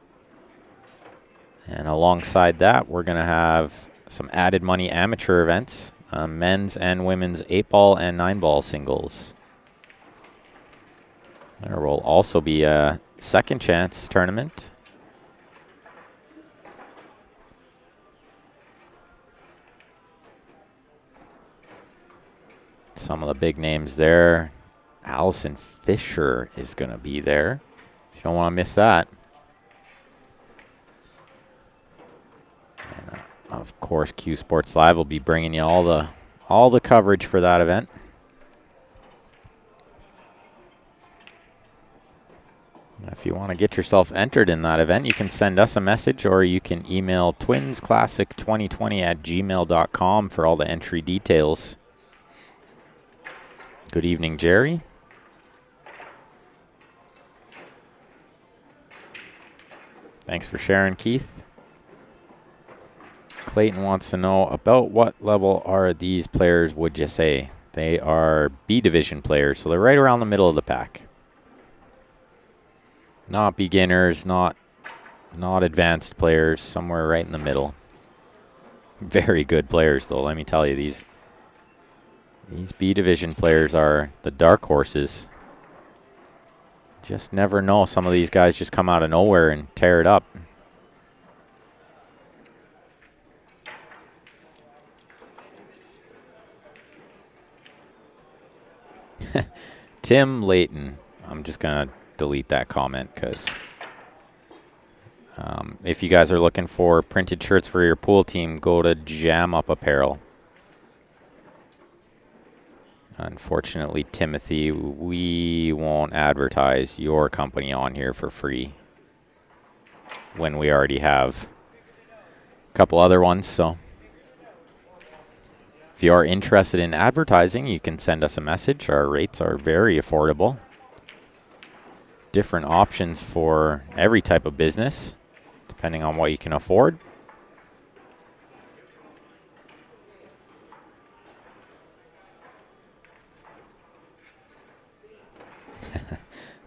And alongside that, we're going to have some added money amateur events, men's and women's 8-ball and 9-ball singles. There will also be a second chance tournament. Some of the big names there. Allison Fisher is going to be there, so you don't want to miss that. And of course, Q Sports Live will be bringing you all the coverage for that event. If you want to get yourself entered in that event, you can send us a message or you can email twinsclassic2020@gmail.com for all the entry details. Good evening, Jerry. Thanks for sharing, Keith. Clayton wants to know, about what level are these players, would you say? They are B division players, so they're right around the middle of the pack. Not beginners, not advanced players, somewhere right in the middle. Very good players, though, let me tell you. These B division players are the dark horses. Just never know. Some of these guys just come out of nowhere and tear it up. Tim Layton. I'm just going to delete that comment because if you guys are looking for printed shirts for your pool team, go to Jam Up Apparel. Unfortunately, Timothy, we won't advertise your company on here for free when we already have a couple other ones. So if you are interested in advertising, you can send us a message. Our rates are very affordable. Different options for every type of business, depending on what you can afford.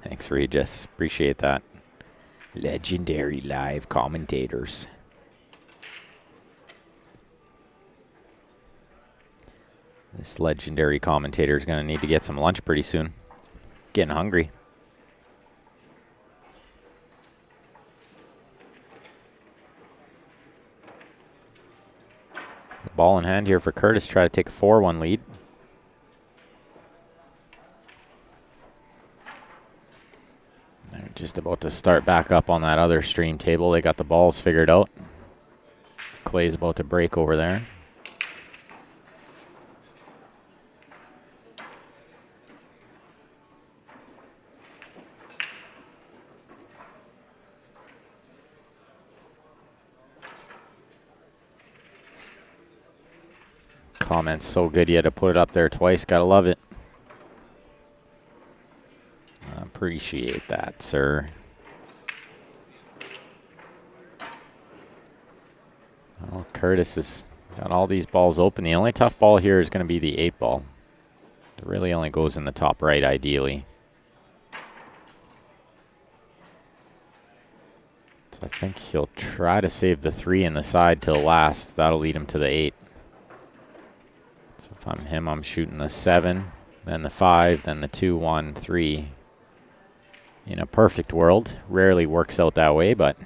Thanks, Regis. Appreciate that. Legendary live commentators. This legendary commentator is going to need to get some lunch pretty soon. Getting hungry. Ball in hand here for Curtis. Try to take a 4-1 lead. They're just about to start back up on that other stream table. They got the balls figured out. Clay's about to break over there. Comments so good you had to put it up there twice. Gotta love it. Appreciate that, sir. Well, Curtis has got all these balls open. The only tough ball here is going to be the 8 ball. It really only goes in the top right, ideally. So I think he'll try to save the 3 in the side till last. That'll lead him to the 8. So if I'm him, I'm shooting the 7, then the 5, then the 2, 1, 3. In a perfect world. Rarely works out that way, but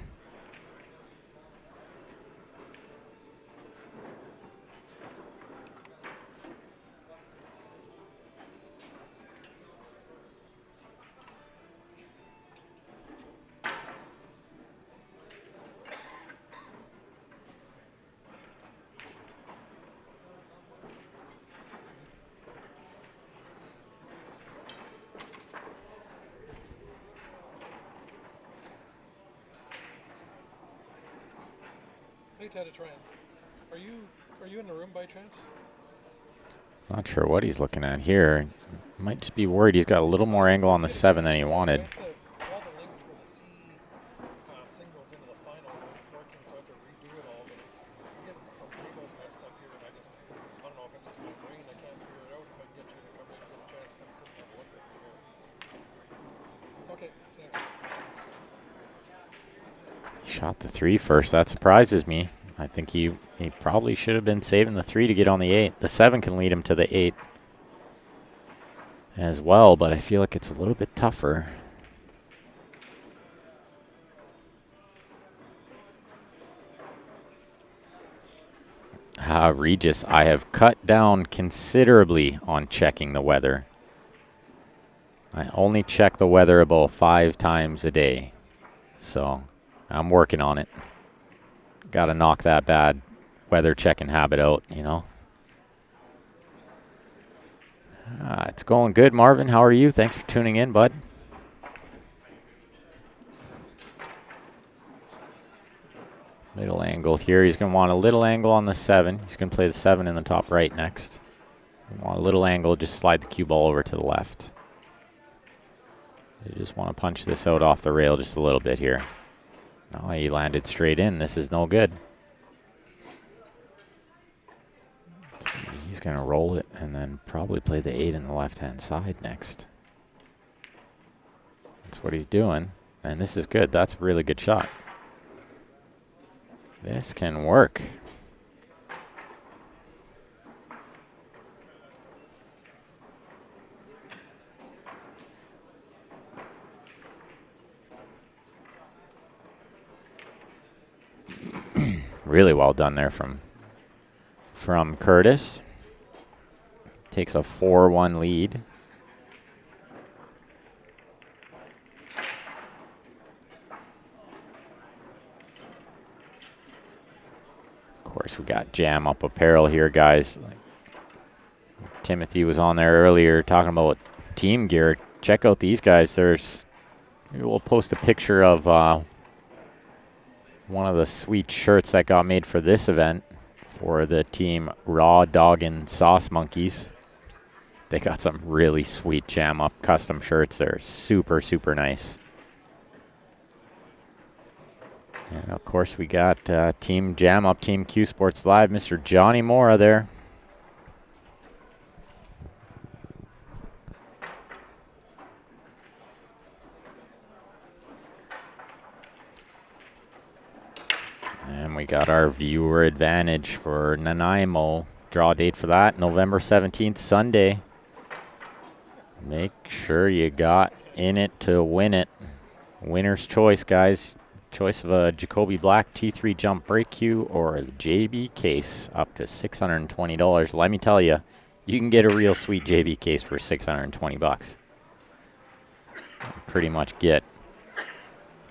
Hey, Tran, are you in the room by chance? not sure what he's looking at here. Might just be worried he's got a little more angle on the 7 than he wanted. All the links for the C singles into the final weren't working, so I had to redo it all. But I'm getting some tables messed up here, and I don't know if it's just my brain. I can't figure it out. If I can get you to come in and get a chance to come sit and have a look at me here. Okay, thanks. Shot the 3 first. That surprises me. I think he probably should have been saving the 3 to get on the 8. The 7 can lead him to the 8 as well, but I feel like it's a little bit tougher. Regis, I have cut down considerably on checking the weather. I only check the weather about 5 times a day. So I'm working on it. Got to knock that bad weather checking habit out, you know. It's going good, Marvin. How are you? Thanks for tuning in, bud. Middle angle here. He's going to want a little angle on the 7. He's going to play the 7 in the top right next. Want a little angle, just slide the cue ball over to the left. You just want to punch this out off the rail just a little bit here. No, he landed straight in. This is no good. He's going to roll it and then probably play the 8 in the left-hand side next. That's what he's doing. And this is good. That's a really good shot. This can work. Really well done there from Curtis. Takes a 4-1 lead. Of course, we got Jam Up Apparel here, guys. Timothy was on there earlier talking about team gear. Check out these guys. Maybe we'll post a picture of one of the sweet shirts that got made for this event for the team Raw Dog and Sauce Monkeys. They got some really sweet jam up custom shirts. They're super, super nice. And of course we got Team Jam Up, Team Q Sports Live, Mr. Johnny Mora there. And we got our viewer advantage for Nanaimo. Draw date for that, November 17th, Sunday. Make sure you got in it to win it. Winner's choice, guys. Choice of a Jacoby Black T3 jump brake cue or a JB case up to $620. Let me tell you, you can get a real sweet JB case for $620. Pretty much get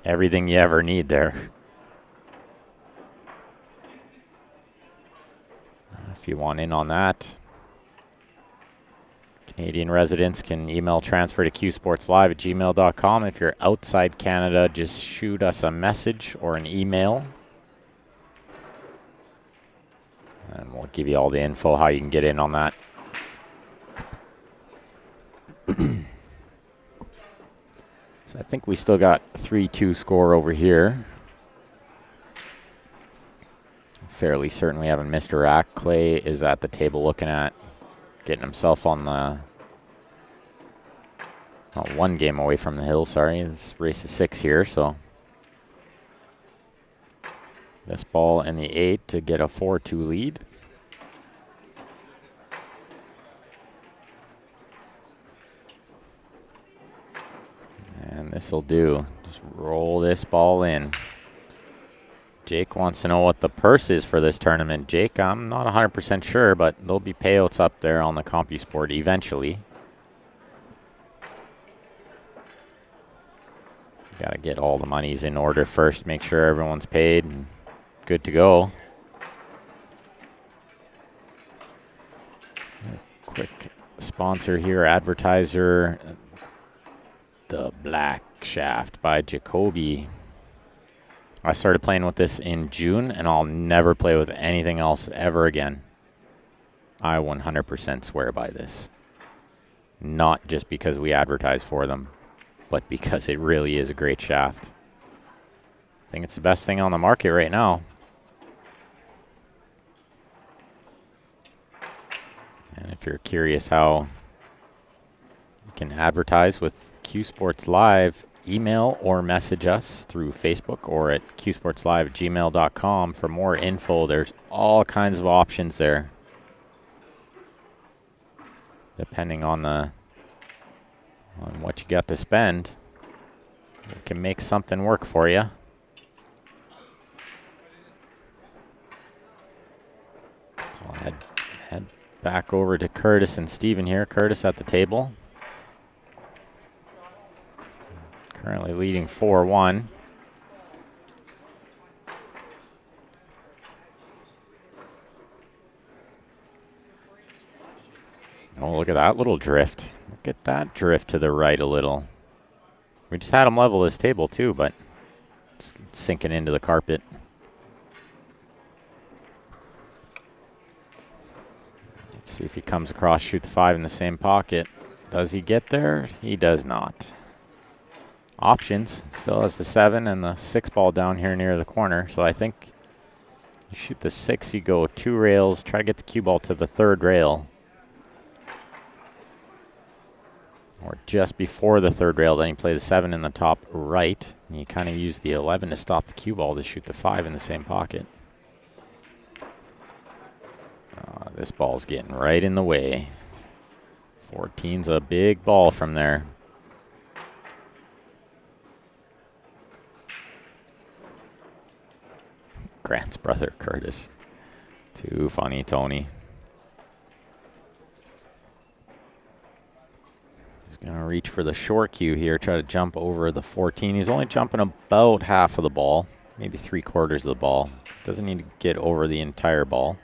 everything you ever need there. If you want in on that, Canadian residents can email transfer to qsportslive@gmail.com. If you're outside Canada, just shoot us a message or an email. And we'll give you all the info how you can get in on that. So I think we still got 3-2 score over here. Fairly certain we haven't missed a rack. Clay is at the table looking at getting himself on the one game away from the hill, sorry. This race is 6 here, so this ball and the 8 to get a 4-2 lead. And this'll do. Just roll this ball in. Jake wants to know what the purse is for this tournament. Jake, I'm not 100% sure, but there'll be payouts up there on the CompuSport eventually. Got to get all the monies in order first, make sure everyone's paid and good to go. Quick sponsor here, advertiser, the Black Shaft by Jacoby. I started playing with this in June, and I'll never play with anything else ever again. I 100% swear by this. Not just because we advertise for them, but because it really is a great shaft. I think it's the best thing on the market right now. And if you're curious how you can advertise with Q Sports Live, email or message us through Facebook or at qsportslive@gmail.com for more info. There's all kinds of options there, depending on what you got to spend. We can make something work for you. So I'll head back over to Curtis and Steven here. Curtis at the table. Currently leading 4-1. Oh, look at that little drift. Look at that drift to the right a little. We just had him level this table too, but it's sinking into the carpet. Let's see if he comes across, shoot the 5 in the same pocket. Does he get there? He does not. Options. Still has the 7 and the 6 ball down here near the corner. So I think you shoot the 6, you go 2 rails, try to get the cue ball to the 3rd rail. Or just before the 3rd rail, then you play the 7 in the top right. And you kind of use the 11 to stop the cue ball to shoot the 5 in the same pocket. This ball's getting right in the way. 14's a big ball from there. Grant's brother, Curtis. Too funny, Tony. He's going to reach for the short cue here, try to jump over the 14. He's only jumping about half of the ball, maybe 3/4 of the ball. Doesn't need to get over the entire ball.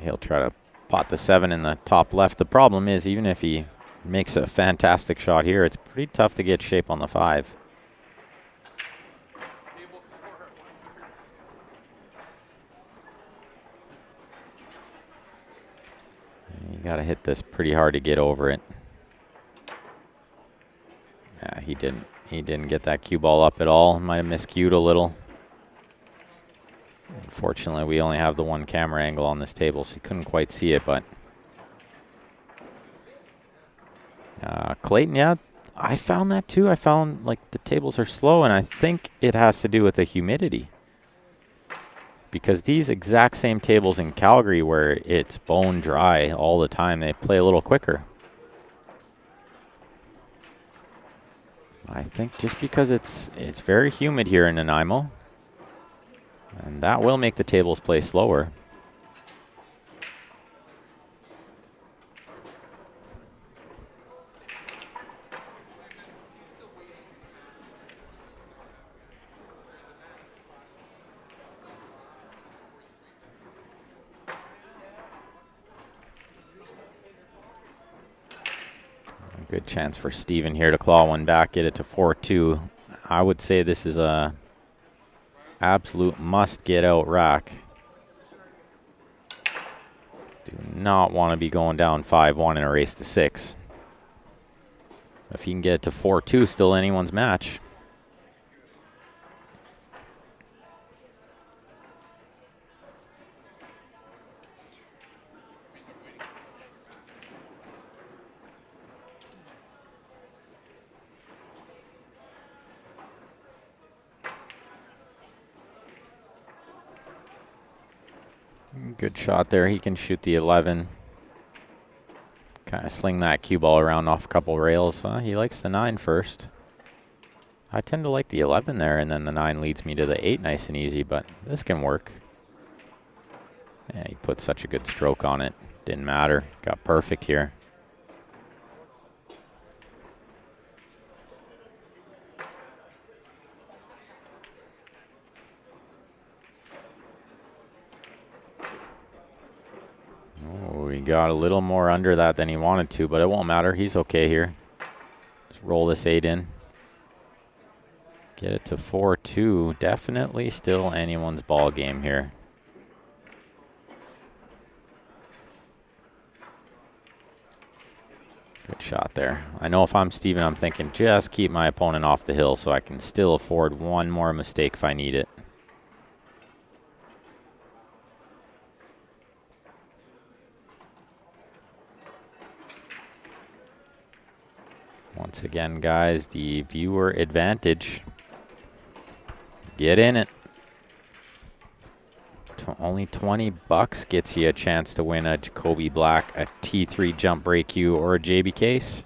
He'll try to pot the 7 in the top left. The problem is, even if he makes a fantastic shot here, it's pretty tough to get shape on the 5. You got to hit this pretty hard to get over it. Yeah, he didn't. He didn't get that cue ball up at all. Might have miscued a little. Unfortunately, we only have the one camera angle on this table, so you couldn't quite see it, but Clayton, yeah, I found that too. I found like the tables are slow, and I think it has to do with the humidity. Because these exact same tables in Calgary where it's bone dry all the time, they play a little quicker. I think just because it's very humid here in Nanaimo, and that will make the tables play slower. Good chance for Steven here to claw one back, get it to 4-2. I would say this is a absolute must-get-out rack. Do not want to be going down 5-1 in a race to 6. If he can get it to 4-2, still anyone's match. Good shot there. He can shoot the 11. Kind of sling that cue ball around off a couple rails. He likes the 9 first. I tend to like the 11 there, and then the 9 leads me to the 8 nice and easy, but this can work. Yeah, he put such a good stroke on it. Didn't matter. Got perfect here. Oh, he got a little more under that than he wanted to, but it won't matter. He's okay here. Just roll this 8 in. Get it to 4-2. Definitely still anyone's ball game here. Good shot there. I know if I'm Steven, I'm thinking just keep my opponent off the hill so I can still afford one more mistake if I need it. Once again, guys, the viewer advantage. Get in it. Only $20 gets you a chance to win a Jacoby Black, a T3 jump break cue, or a JB case.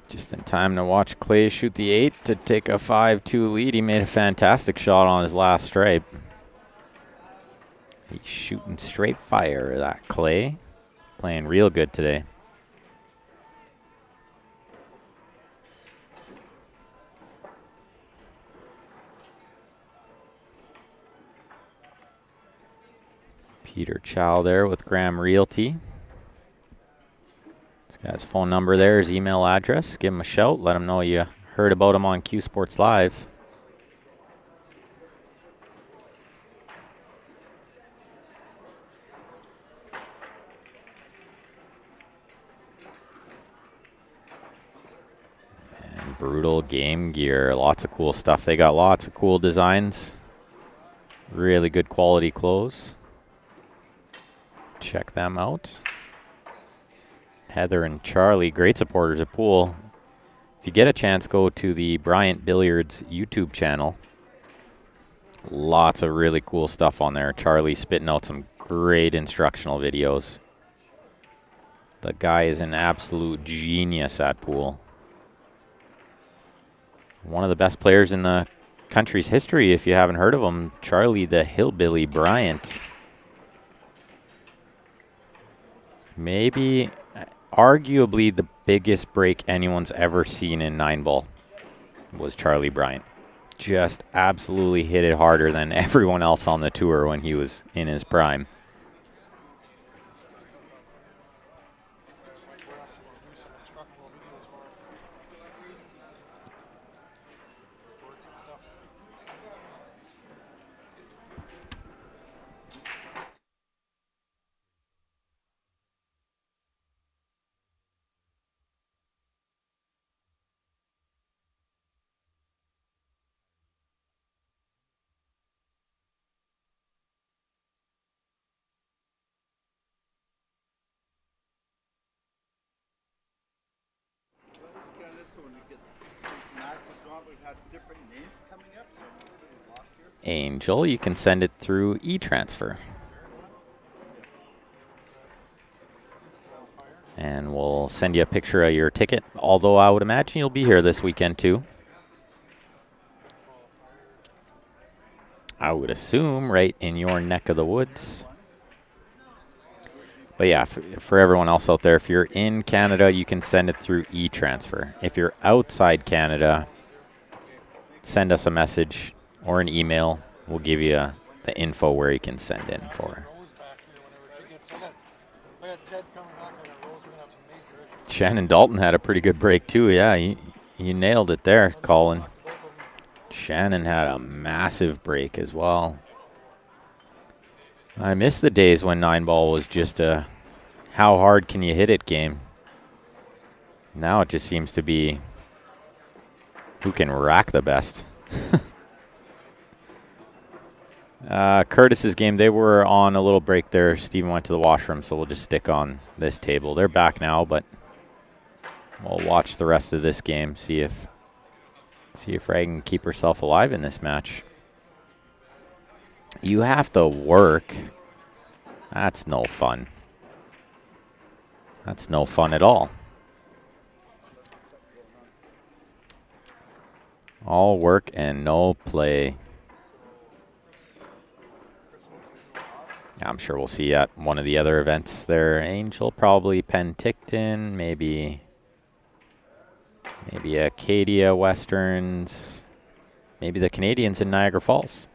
Just in time to watch Clay shoot the 8 to take a 5-2 lead. He made a fantastic shot on his last stripe. He's shooting straight fire, that Clay. Playing real good today. Peter Chow there with Graham Realty. This guy's phone number there, his email address. Give him a shout. Let him know you heard about him on Q Sports Live. And Brutal Game Gear. Lots of cool stuff. They got lots of cool designs. Really good quality clothes. Check them out. Heather and Charlie, great supporters of pool. If you get a chance, go to the Bryant Billiards YouTube channel. Lots of really cool stuff on there. Charlie spitting out some great instructional videos. The guy is an absolute genius at pool. One of the best players in the country's history, if you haven't heard of him. Charlie the Hillbilly Bryant. Maybe, arguably, the biggest break anyone's ever seen in 9-ball was Charlie Bryant. Just absolutely hit it harder than everyone else on the tour when he was in his prime. We're actually going to do some instructional videos for him. Works and stuff. Let's scan this one to get matches on. We've had different names coming up, so I'm a little lost here. Angel, you can send it through e-transfer. And we'll send you a picture of your ticket, although I would imagine you'll be here this weekend too. I would assume right in your neck of the woods. But yeah, for everyone else out there, if you're in Canada, you can send it through e-transfer. If you're outside Canada, send us a message or an email. We'll give you the info where you can send in for. Rose back here whenever she gets. I got Ted coming back. I got Rose. We're going to have some major issues. Shannon Dalton had a pretty good break too. Yeah, you nailed it there, Colin. Both of them. Shannon had a massive break as well. I miss the days when 9-ball was just a how hard can you hit it game. Now it just seems to be who can rack the best. Curtis's game, they were on a little break there. Steven went to the washroom, so we'll just stick on this table. They're back now, but we'll watch the rest of this game, see if Ray can keep herself alive in this match. You have to work. That's no fun. That's no fun at all. All work and no play. I'm sure we'll see at one of the other events there. Angel, probably Penticton, maybe Acadia Westerns, maybe the Canadians in Niagara Falls.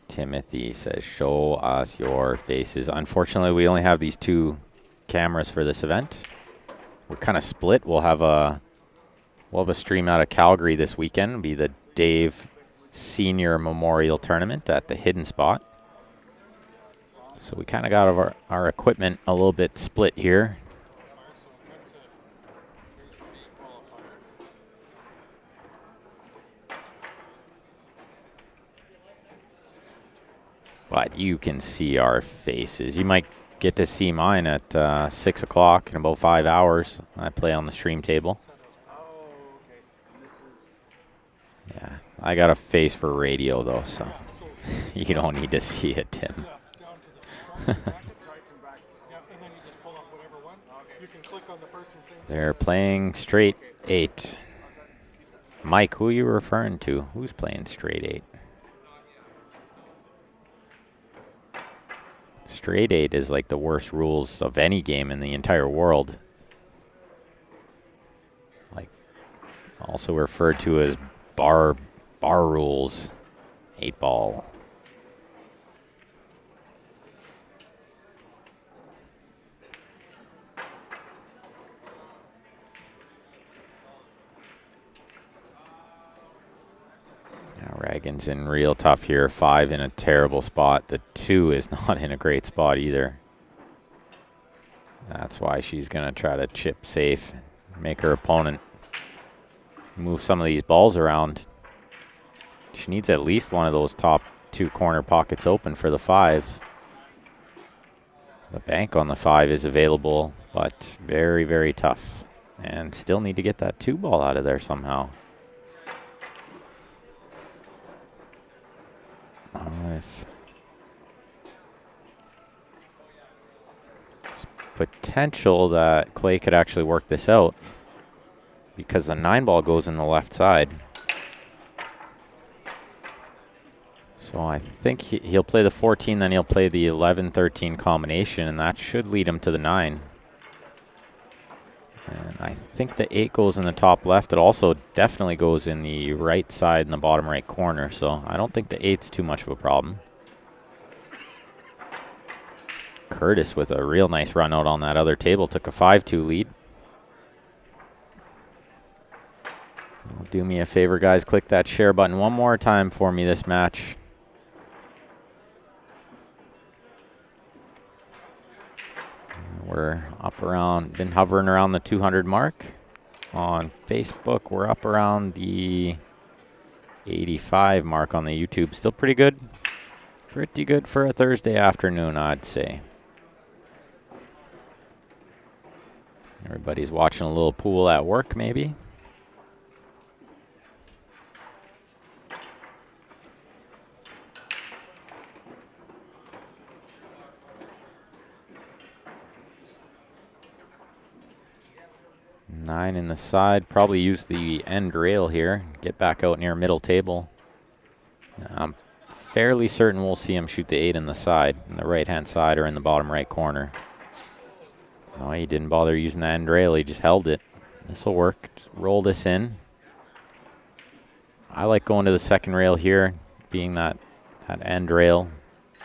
Timothy says, show us your faces. Unfortunately, we only have these 2 cameras for this event. We're kind of split. We'll have a stream out of Calgary this weekend. It'll be the Dave Senior Memorial Tournament at the Hidden Spot. So we kind of got our equipment a little bit split here. But you can see our faces. You might get to see mine at 6 o'clock in about 5 hours. I play on the stream table. Yeah, I got a face for radio, though, so you don't need to see it, Tim. They're playing straight 8. Mike, who are you referring to? Who's playing straight 8? Straight 8 is like the worst rules of any game in the entire world. Like, also referred to as bar rules. 8-ball. Now Ragan's in real tough here. 5 in a terrible spot. The 2 is not in a great spot either. That's why she's going to try to chip safe. Make her opponent move some of these balls around. She needs at least one of those top 2 corner pockets open for the 5. The bank on the 5 is available, but very, very tough. And still need to get that 2 ball out of there somehow. If there's potential that Clay could actually work this out. because the 9 ball goes in the left side. So I think he'll play the 14, then he'll play the 11-13 combination, and that should lead him to the 9. And I think the 8 goes in the top left. It also definitely goes in the right side in the bottom right corner, so I don't think the 8's too much of a problem. Curtis with a real nice run out on that other table, took a 5-2 lead. Do me a favor, guys, click that share button one more time for me this match. We're up around, been hovering around the 200 mark. On Facebook, we're up around the 85 mark on the YouTube. Still pretty good. Pretty good for a Thursday afternoon, I'd say. Everybody's watching a little pool at work, maybe. Nine in the side. Probably use the end rail here. Get back out near middle table. I'm fairly certain we'll see him shoot the 8 in the side, in the right-hand side or in the bottom right corner. No, he didn't bother using the end rail. He just held it. This will work. Just roll this in. I like going to the second rail here, being that end rail.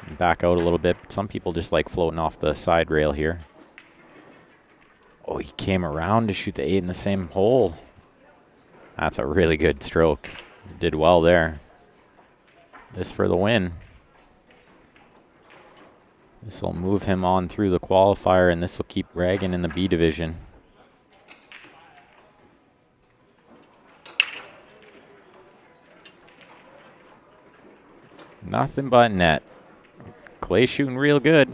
And back out a little bit. Some people just like floating off the side rail here. Oh, he came around to shoot the 8 in the same hole. That's a really good stroke. Did well there. This for the win. This will move him on through the qualifier, and this will keep Reagan in the B division. Nothing but net. Clay shooting real good.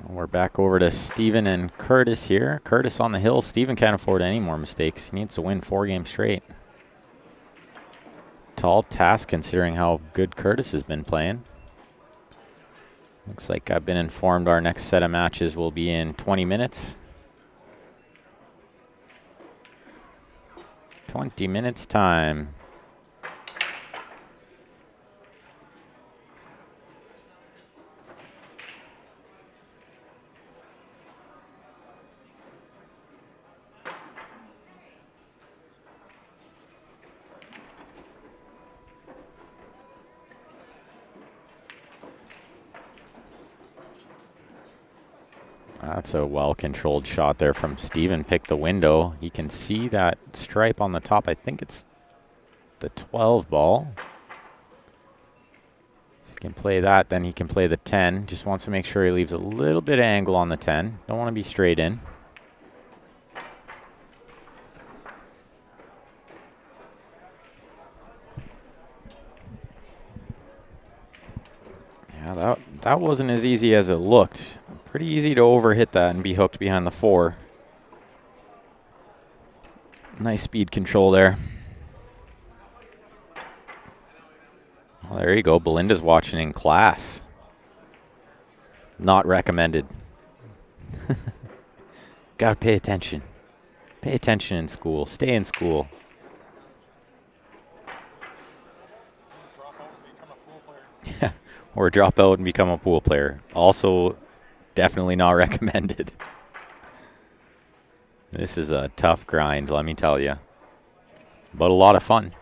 We're back over to Steven and Curtis here. Curtis on the hill. Steven can't afford any more mistakes. He needs to win 4 games straight. Tall task considering how good Curtis has been playing. Looks like I've been informed our next set of matches will be in 20 minutes. 20 minutes time. That's a well-controlled shot there from Steven. Picked the window. You can see that stripe on the top. I think it's the 12 ball. If he can play that, then he can play the 10. Just wants to make sure he leaves a little bit of angle on the 10. Don't want to be straight in. Yeah, that wasn't as easy as it looked. Pretty easy to overhit that and be hooked behind the 4. Nice speed control there. Well, there you go. Belinda's watching in class. Not recommended. Gotta pay attention. Pay attention in school. Stay in school. Drop out and become a pool player. Yeah, or drop out and become a pool player. Also, definitely not recommended. This is a tough grind, let me tell you. But a lot of fun.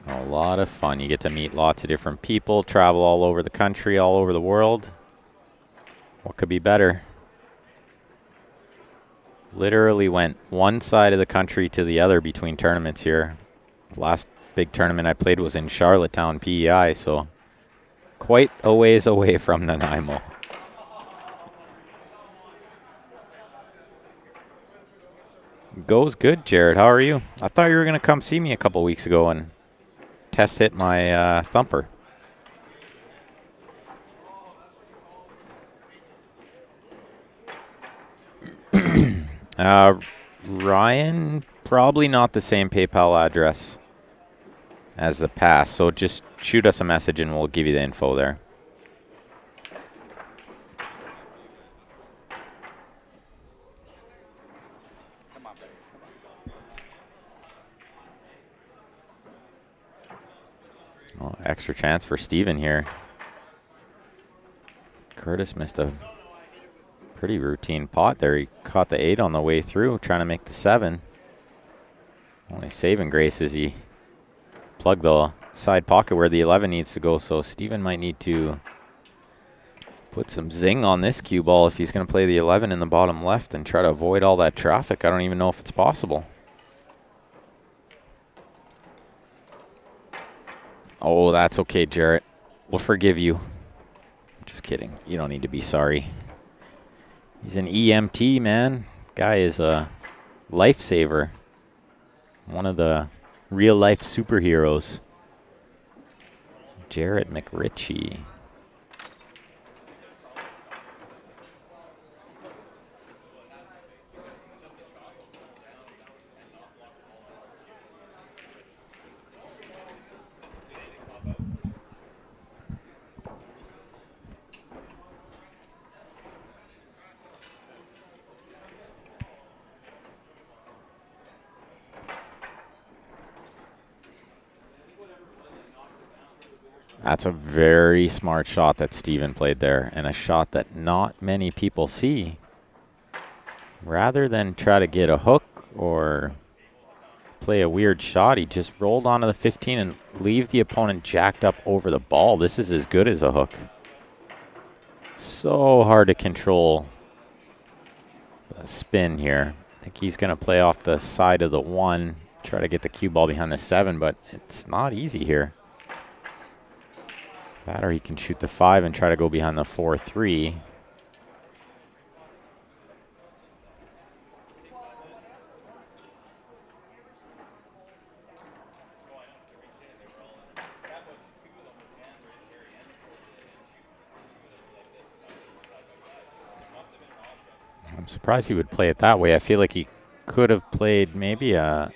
A lot of fun. You get to meet lots of different people, travel all over the country, all over the world. What could be better? Literally went one side of the country to the other between tournaments here. The last big tournament I played was in Charlottetown, PEI, so quite a ways away from Nanaimo. Goes good, Jared. How are you? I thought you were going to come see me a couple weeks ago and test hit my thumper. Ryan, probably not the same PayPal address as the past, so just shoot us a message and we'll give you the info there. Come on, buddy. Come on. Oh, extra chance for Steven here. Curtis missed a pretty routine pot there. He caught the 8 on the way through, trying to make the 7. Only saving grace is he plugged the side pocket where the 11 needs to go, so Steven might need to put some zing on this cue ball if he's going to play the 11 in the bottom left and try to avoid all that traffic. I don't even know if it's possible. Oh, that's okay, Jarrett. We'll forgive you. Just kidding. You don't need to be sorry. He's an EMT, man. Guy is a lifesaver. One of the real-life superheroes. Jarrett McRitchie. That's a very smart shot that Steven played there, and a shot that not many people see. Rather than try to get a hook or play a weird shot, he just rolled onto the 15 and leave the opponent jacked up over the ball. This is as good as a hook. So hard to control the spin here. I think he's going to play off the side of the 1, try to get the cue ball behind the 7, but it's not easy here. That or he can shoot the 5 and try to go behind the 4-3. I'm surprised he would play it that way. I feel like he could have played maybe a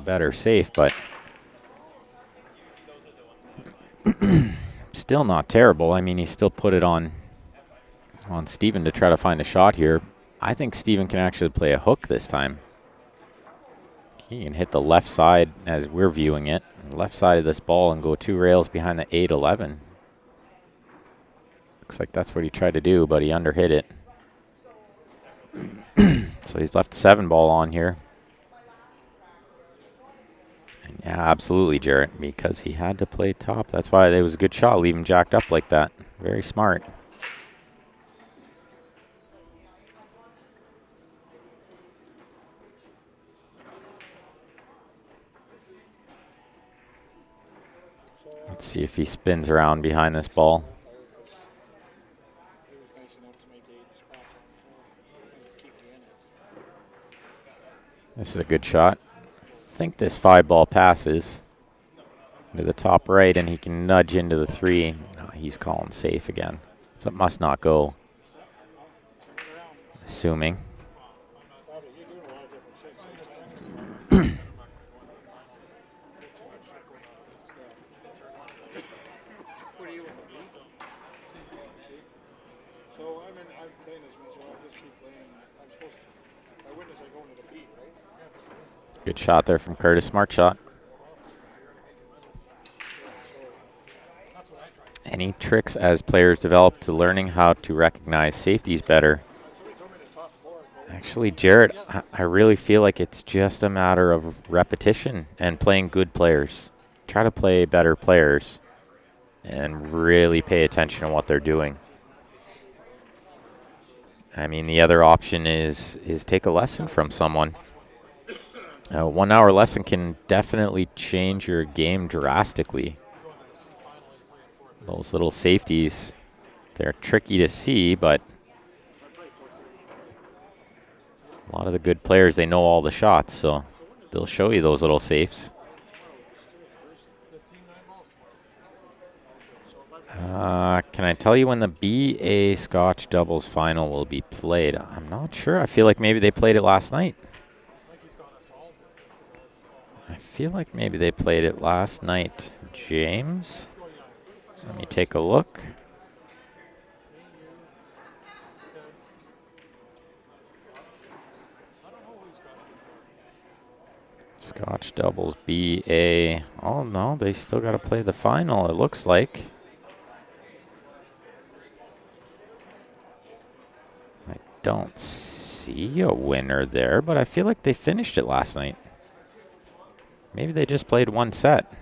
better safe, but still not terrible. I mean, he still put it on Steven to try to find a shot here. I think Steven can actually play a hook this time. He can hit the left side as we're viewing it, left side of this ball, and go 2 rails behind the 8-11. Looks like that's what he tried to do, but he underhit it. So he's left the 7 ball on here. And yeah, absolutely, Jarrett, because he had to play top. That's why it was a good shot, leave him jacked up like that. Very smart. Let's see if he spins around behind this ball. He was nice enough to make the 8 scratch on the 4 and keep me in it. This is a good shot. I think this 5 ball passes to the top right, and he can nudge into the 3. No, he's calling safe again. So it must not go, Turn it around. assuming. Probably, you're doing a lot of different shit. What are you in the beat? So I'm playing as much, so I'll just keep playing. I'm supposed to. By witness, I go into the beat, right? Good shot there from Curtis. Smart shot. Any tricks as players develop to learning how to recognize safeties better? Actually, Jarrett, I really feel like it's just a matter of repetition and playing good players. Try to play better players and really pay attention to what they're doing. I mean, the other option is take a lesson from someone. A 1 hour lesson can definitely change your game drastically. Those little safeties, they're tricky to see, but A lot of the good players, they know all the shots, so they'll show you those little safes. 15 9 balls tomorrow. Can I tell you when the BA Scotch doubles final will be played? I'm not sure. I feel like maybe they played it last night. I think he's got us all this list of us. I feel like maybe they played it last night. James? Oh, yeah. Let me take a look. Me, you, Ted. I don't know who's got it. Scotch doubles BA. Oh, no, they still got to play the final, it looks like. I don't see a winner there, but I feel like they finished it last night. Maybe they just played one set.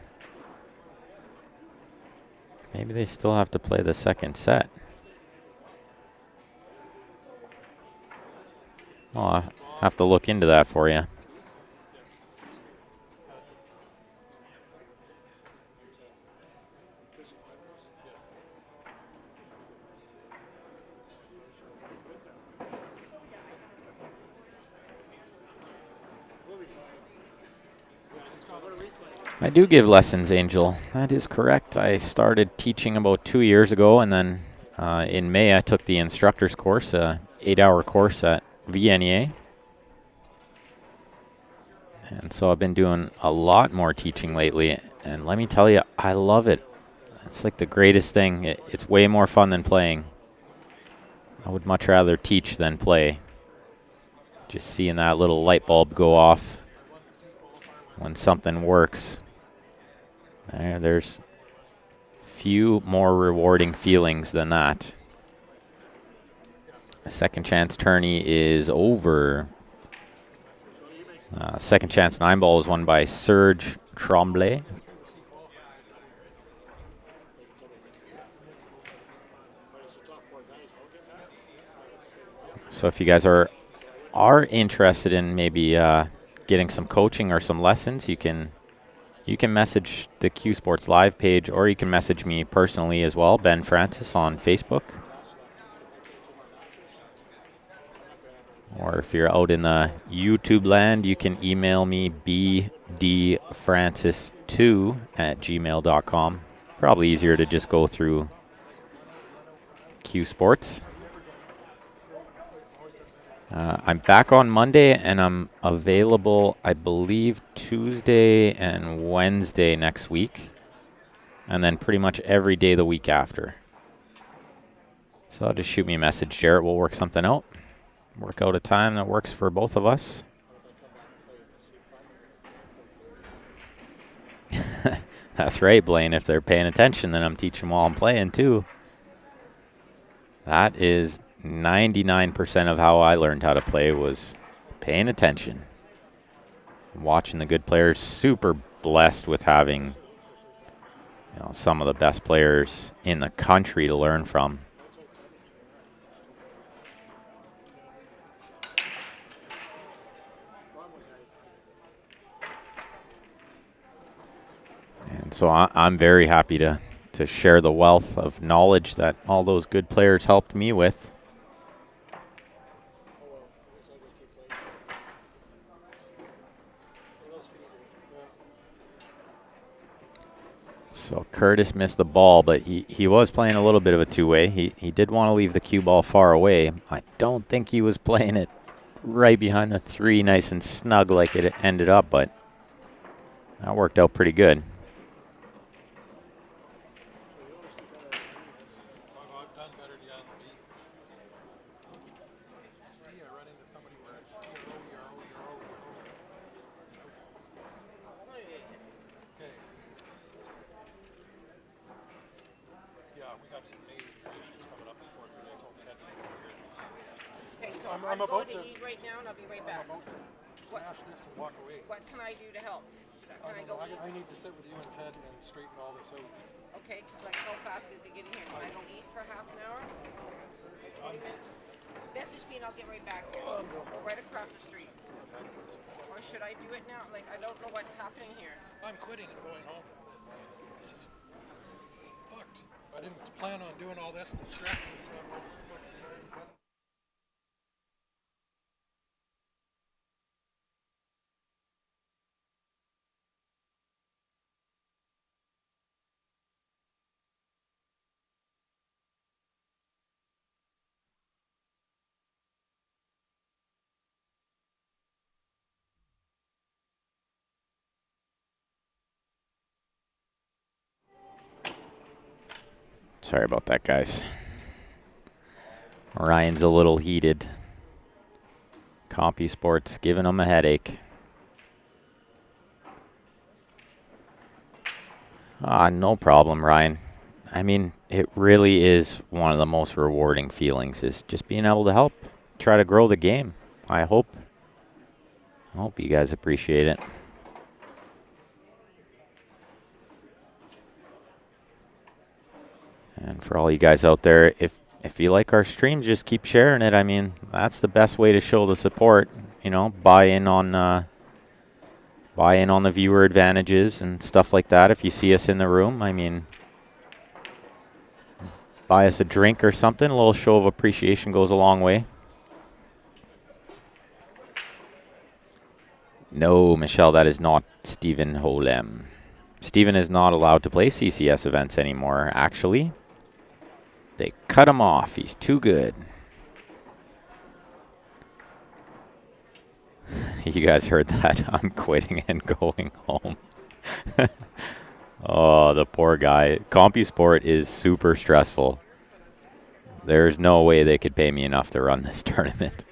Maybe they still have to play the second set. Well, I'll have to look into that for you. I do give lessons, Angel. That is correct. I started teaching about 2 years ago, and then in May I took the instructor's course, a 8-hour course at VNEA. And so I've been doing a lot more teaching lately, and let me tell you, I love it. It's like the greatest thing. It's way more fun than playing. I would much rather teach than play. Just seeing that little light bulb go off when something works. There's few more rewarding feelings than that. Second chance tourney is over. Second chance 9-ball was won by Serge Tremblay. So if you guys are interested in maybe getting some coaching or some lessons, you can message the Q Sports Live page, or you can message me personally as well, Ben Francis, on Facebook. Or if you're out in the YouTube land, you can email me bdfrancis2@gmail.com. Probably easier to just go through Q Sports. I'm back on Monday, and I'm available, I believe, Tuesday and Wednesday next week, and then pretty much every day the week after. So just shoot me a message, Jarrett. We'll work something out. Work out a time that works for both of us. That's right, Blaine. If they're paying attention, then I'm teaching while I'm playing, too. That is 99% of how I learned how to play, was paying attention. Watching the good players. Super blessed with having some of the best players in the country to learn from. And so I'm very happy to share the wealth of knowledge that all those good players helped me with. So Curtis missed the ball, but he was playing a little bit of a two-way. He did want to leave the cue ball far away. I don't think he was playing it right behind the three nice and snug like it ended up, but that worked out pretty good. I've done better to on the beat. See, I run into somebody where it's okay. Yeah, we got some major issues coming up before today. I told Ted to get over here. Okay, so I'm I'm about going to to- eat right now, and I'll be right back. I'm about to smash this and walk away. What can I do to help? Can I go eat? I need to sit with you and Ted and straighten all this out. Okay, like how fast is it getting here? Can I go eat for half an hour? 20 minutes? Message me and I'll get right back here. Go right across the street. Or should I do it now? Like, I don't know what's happening here. I'm quitting and going home. This is fucked. I didn't plan on doing all this. The stress, it's not worth the fucking time. Sorry about that, guys. Ryan's a little heated. CompuSports giving him a headache. No problem, Ryan. I mean, it really is one of the most rewarding feelings is just being able to help try to grow the game. I hope you guys appreciate it. And for all you guys out there, if you like our streams, just keep sharing it. I mean, that's the best way to show the support. You know, buy in on the viewer advantages and stuff like that. If you see us in the room, I mean, buy us a drink or something. A little show of appreciation goes a long way. No, Michelle, that is not Stephen Holem. Stephen is not allowed to play CCS events anymore, actually. They cut him off. He's too good. You guys heard that. I'm quitting and going home. Oh, the poor guy. CompuSport is super stressful. There's no way they could pay me enough to run this tournament.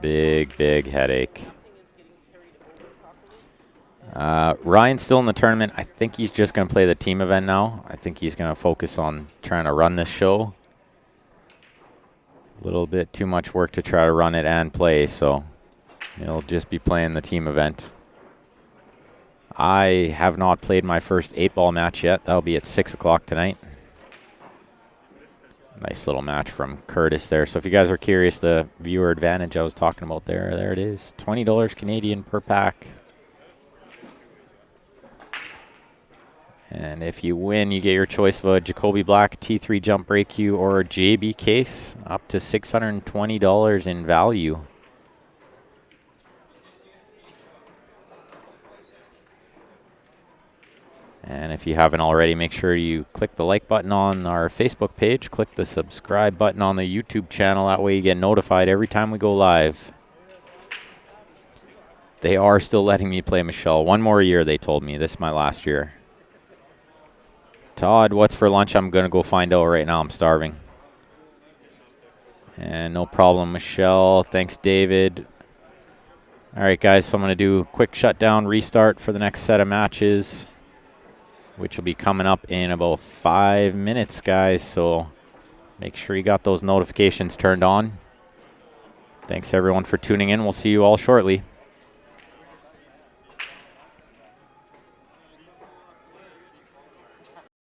Big headache. Ryan's still in the tournament. I think he's just going to play the team event now. I think he's going to focus on trying to run this show. A little bit too much work to try to run it and play, so he'll just be playing the team event. I have not played my first 8-ball match yet. That'll be at 6 o'clock tonight. Nice little match from Curtis there. So if you guys are curious, the viewer advantage I was talking about there it is. $20 Canadian per pack. And if you win, you get your choice of a Jacoby Black T3 jump break cue or a JB case, up to $620 in value. And if you haven't already, make sure you click the like button on our Facebook page, click the subscribe button on the YouTube channel. That way you get notified every time we go live. They are still letting me play Michelle. One more year, they told me. This is my last year. Todd, what's for lunch? I'm going to go find out right now. I'm starving. And no problem, Michelle. Thanks, David. All right, guys, so I'm going to do a quick shutdown restart for the next set of matches, which will be coming up in about 5 minutes, guys. So make sure you got those notifications turned on. Thanks, everyone, for tuning in. We'll see you all shortly.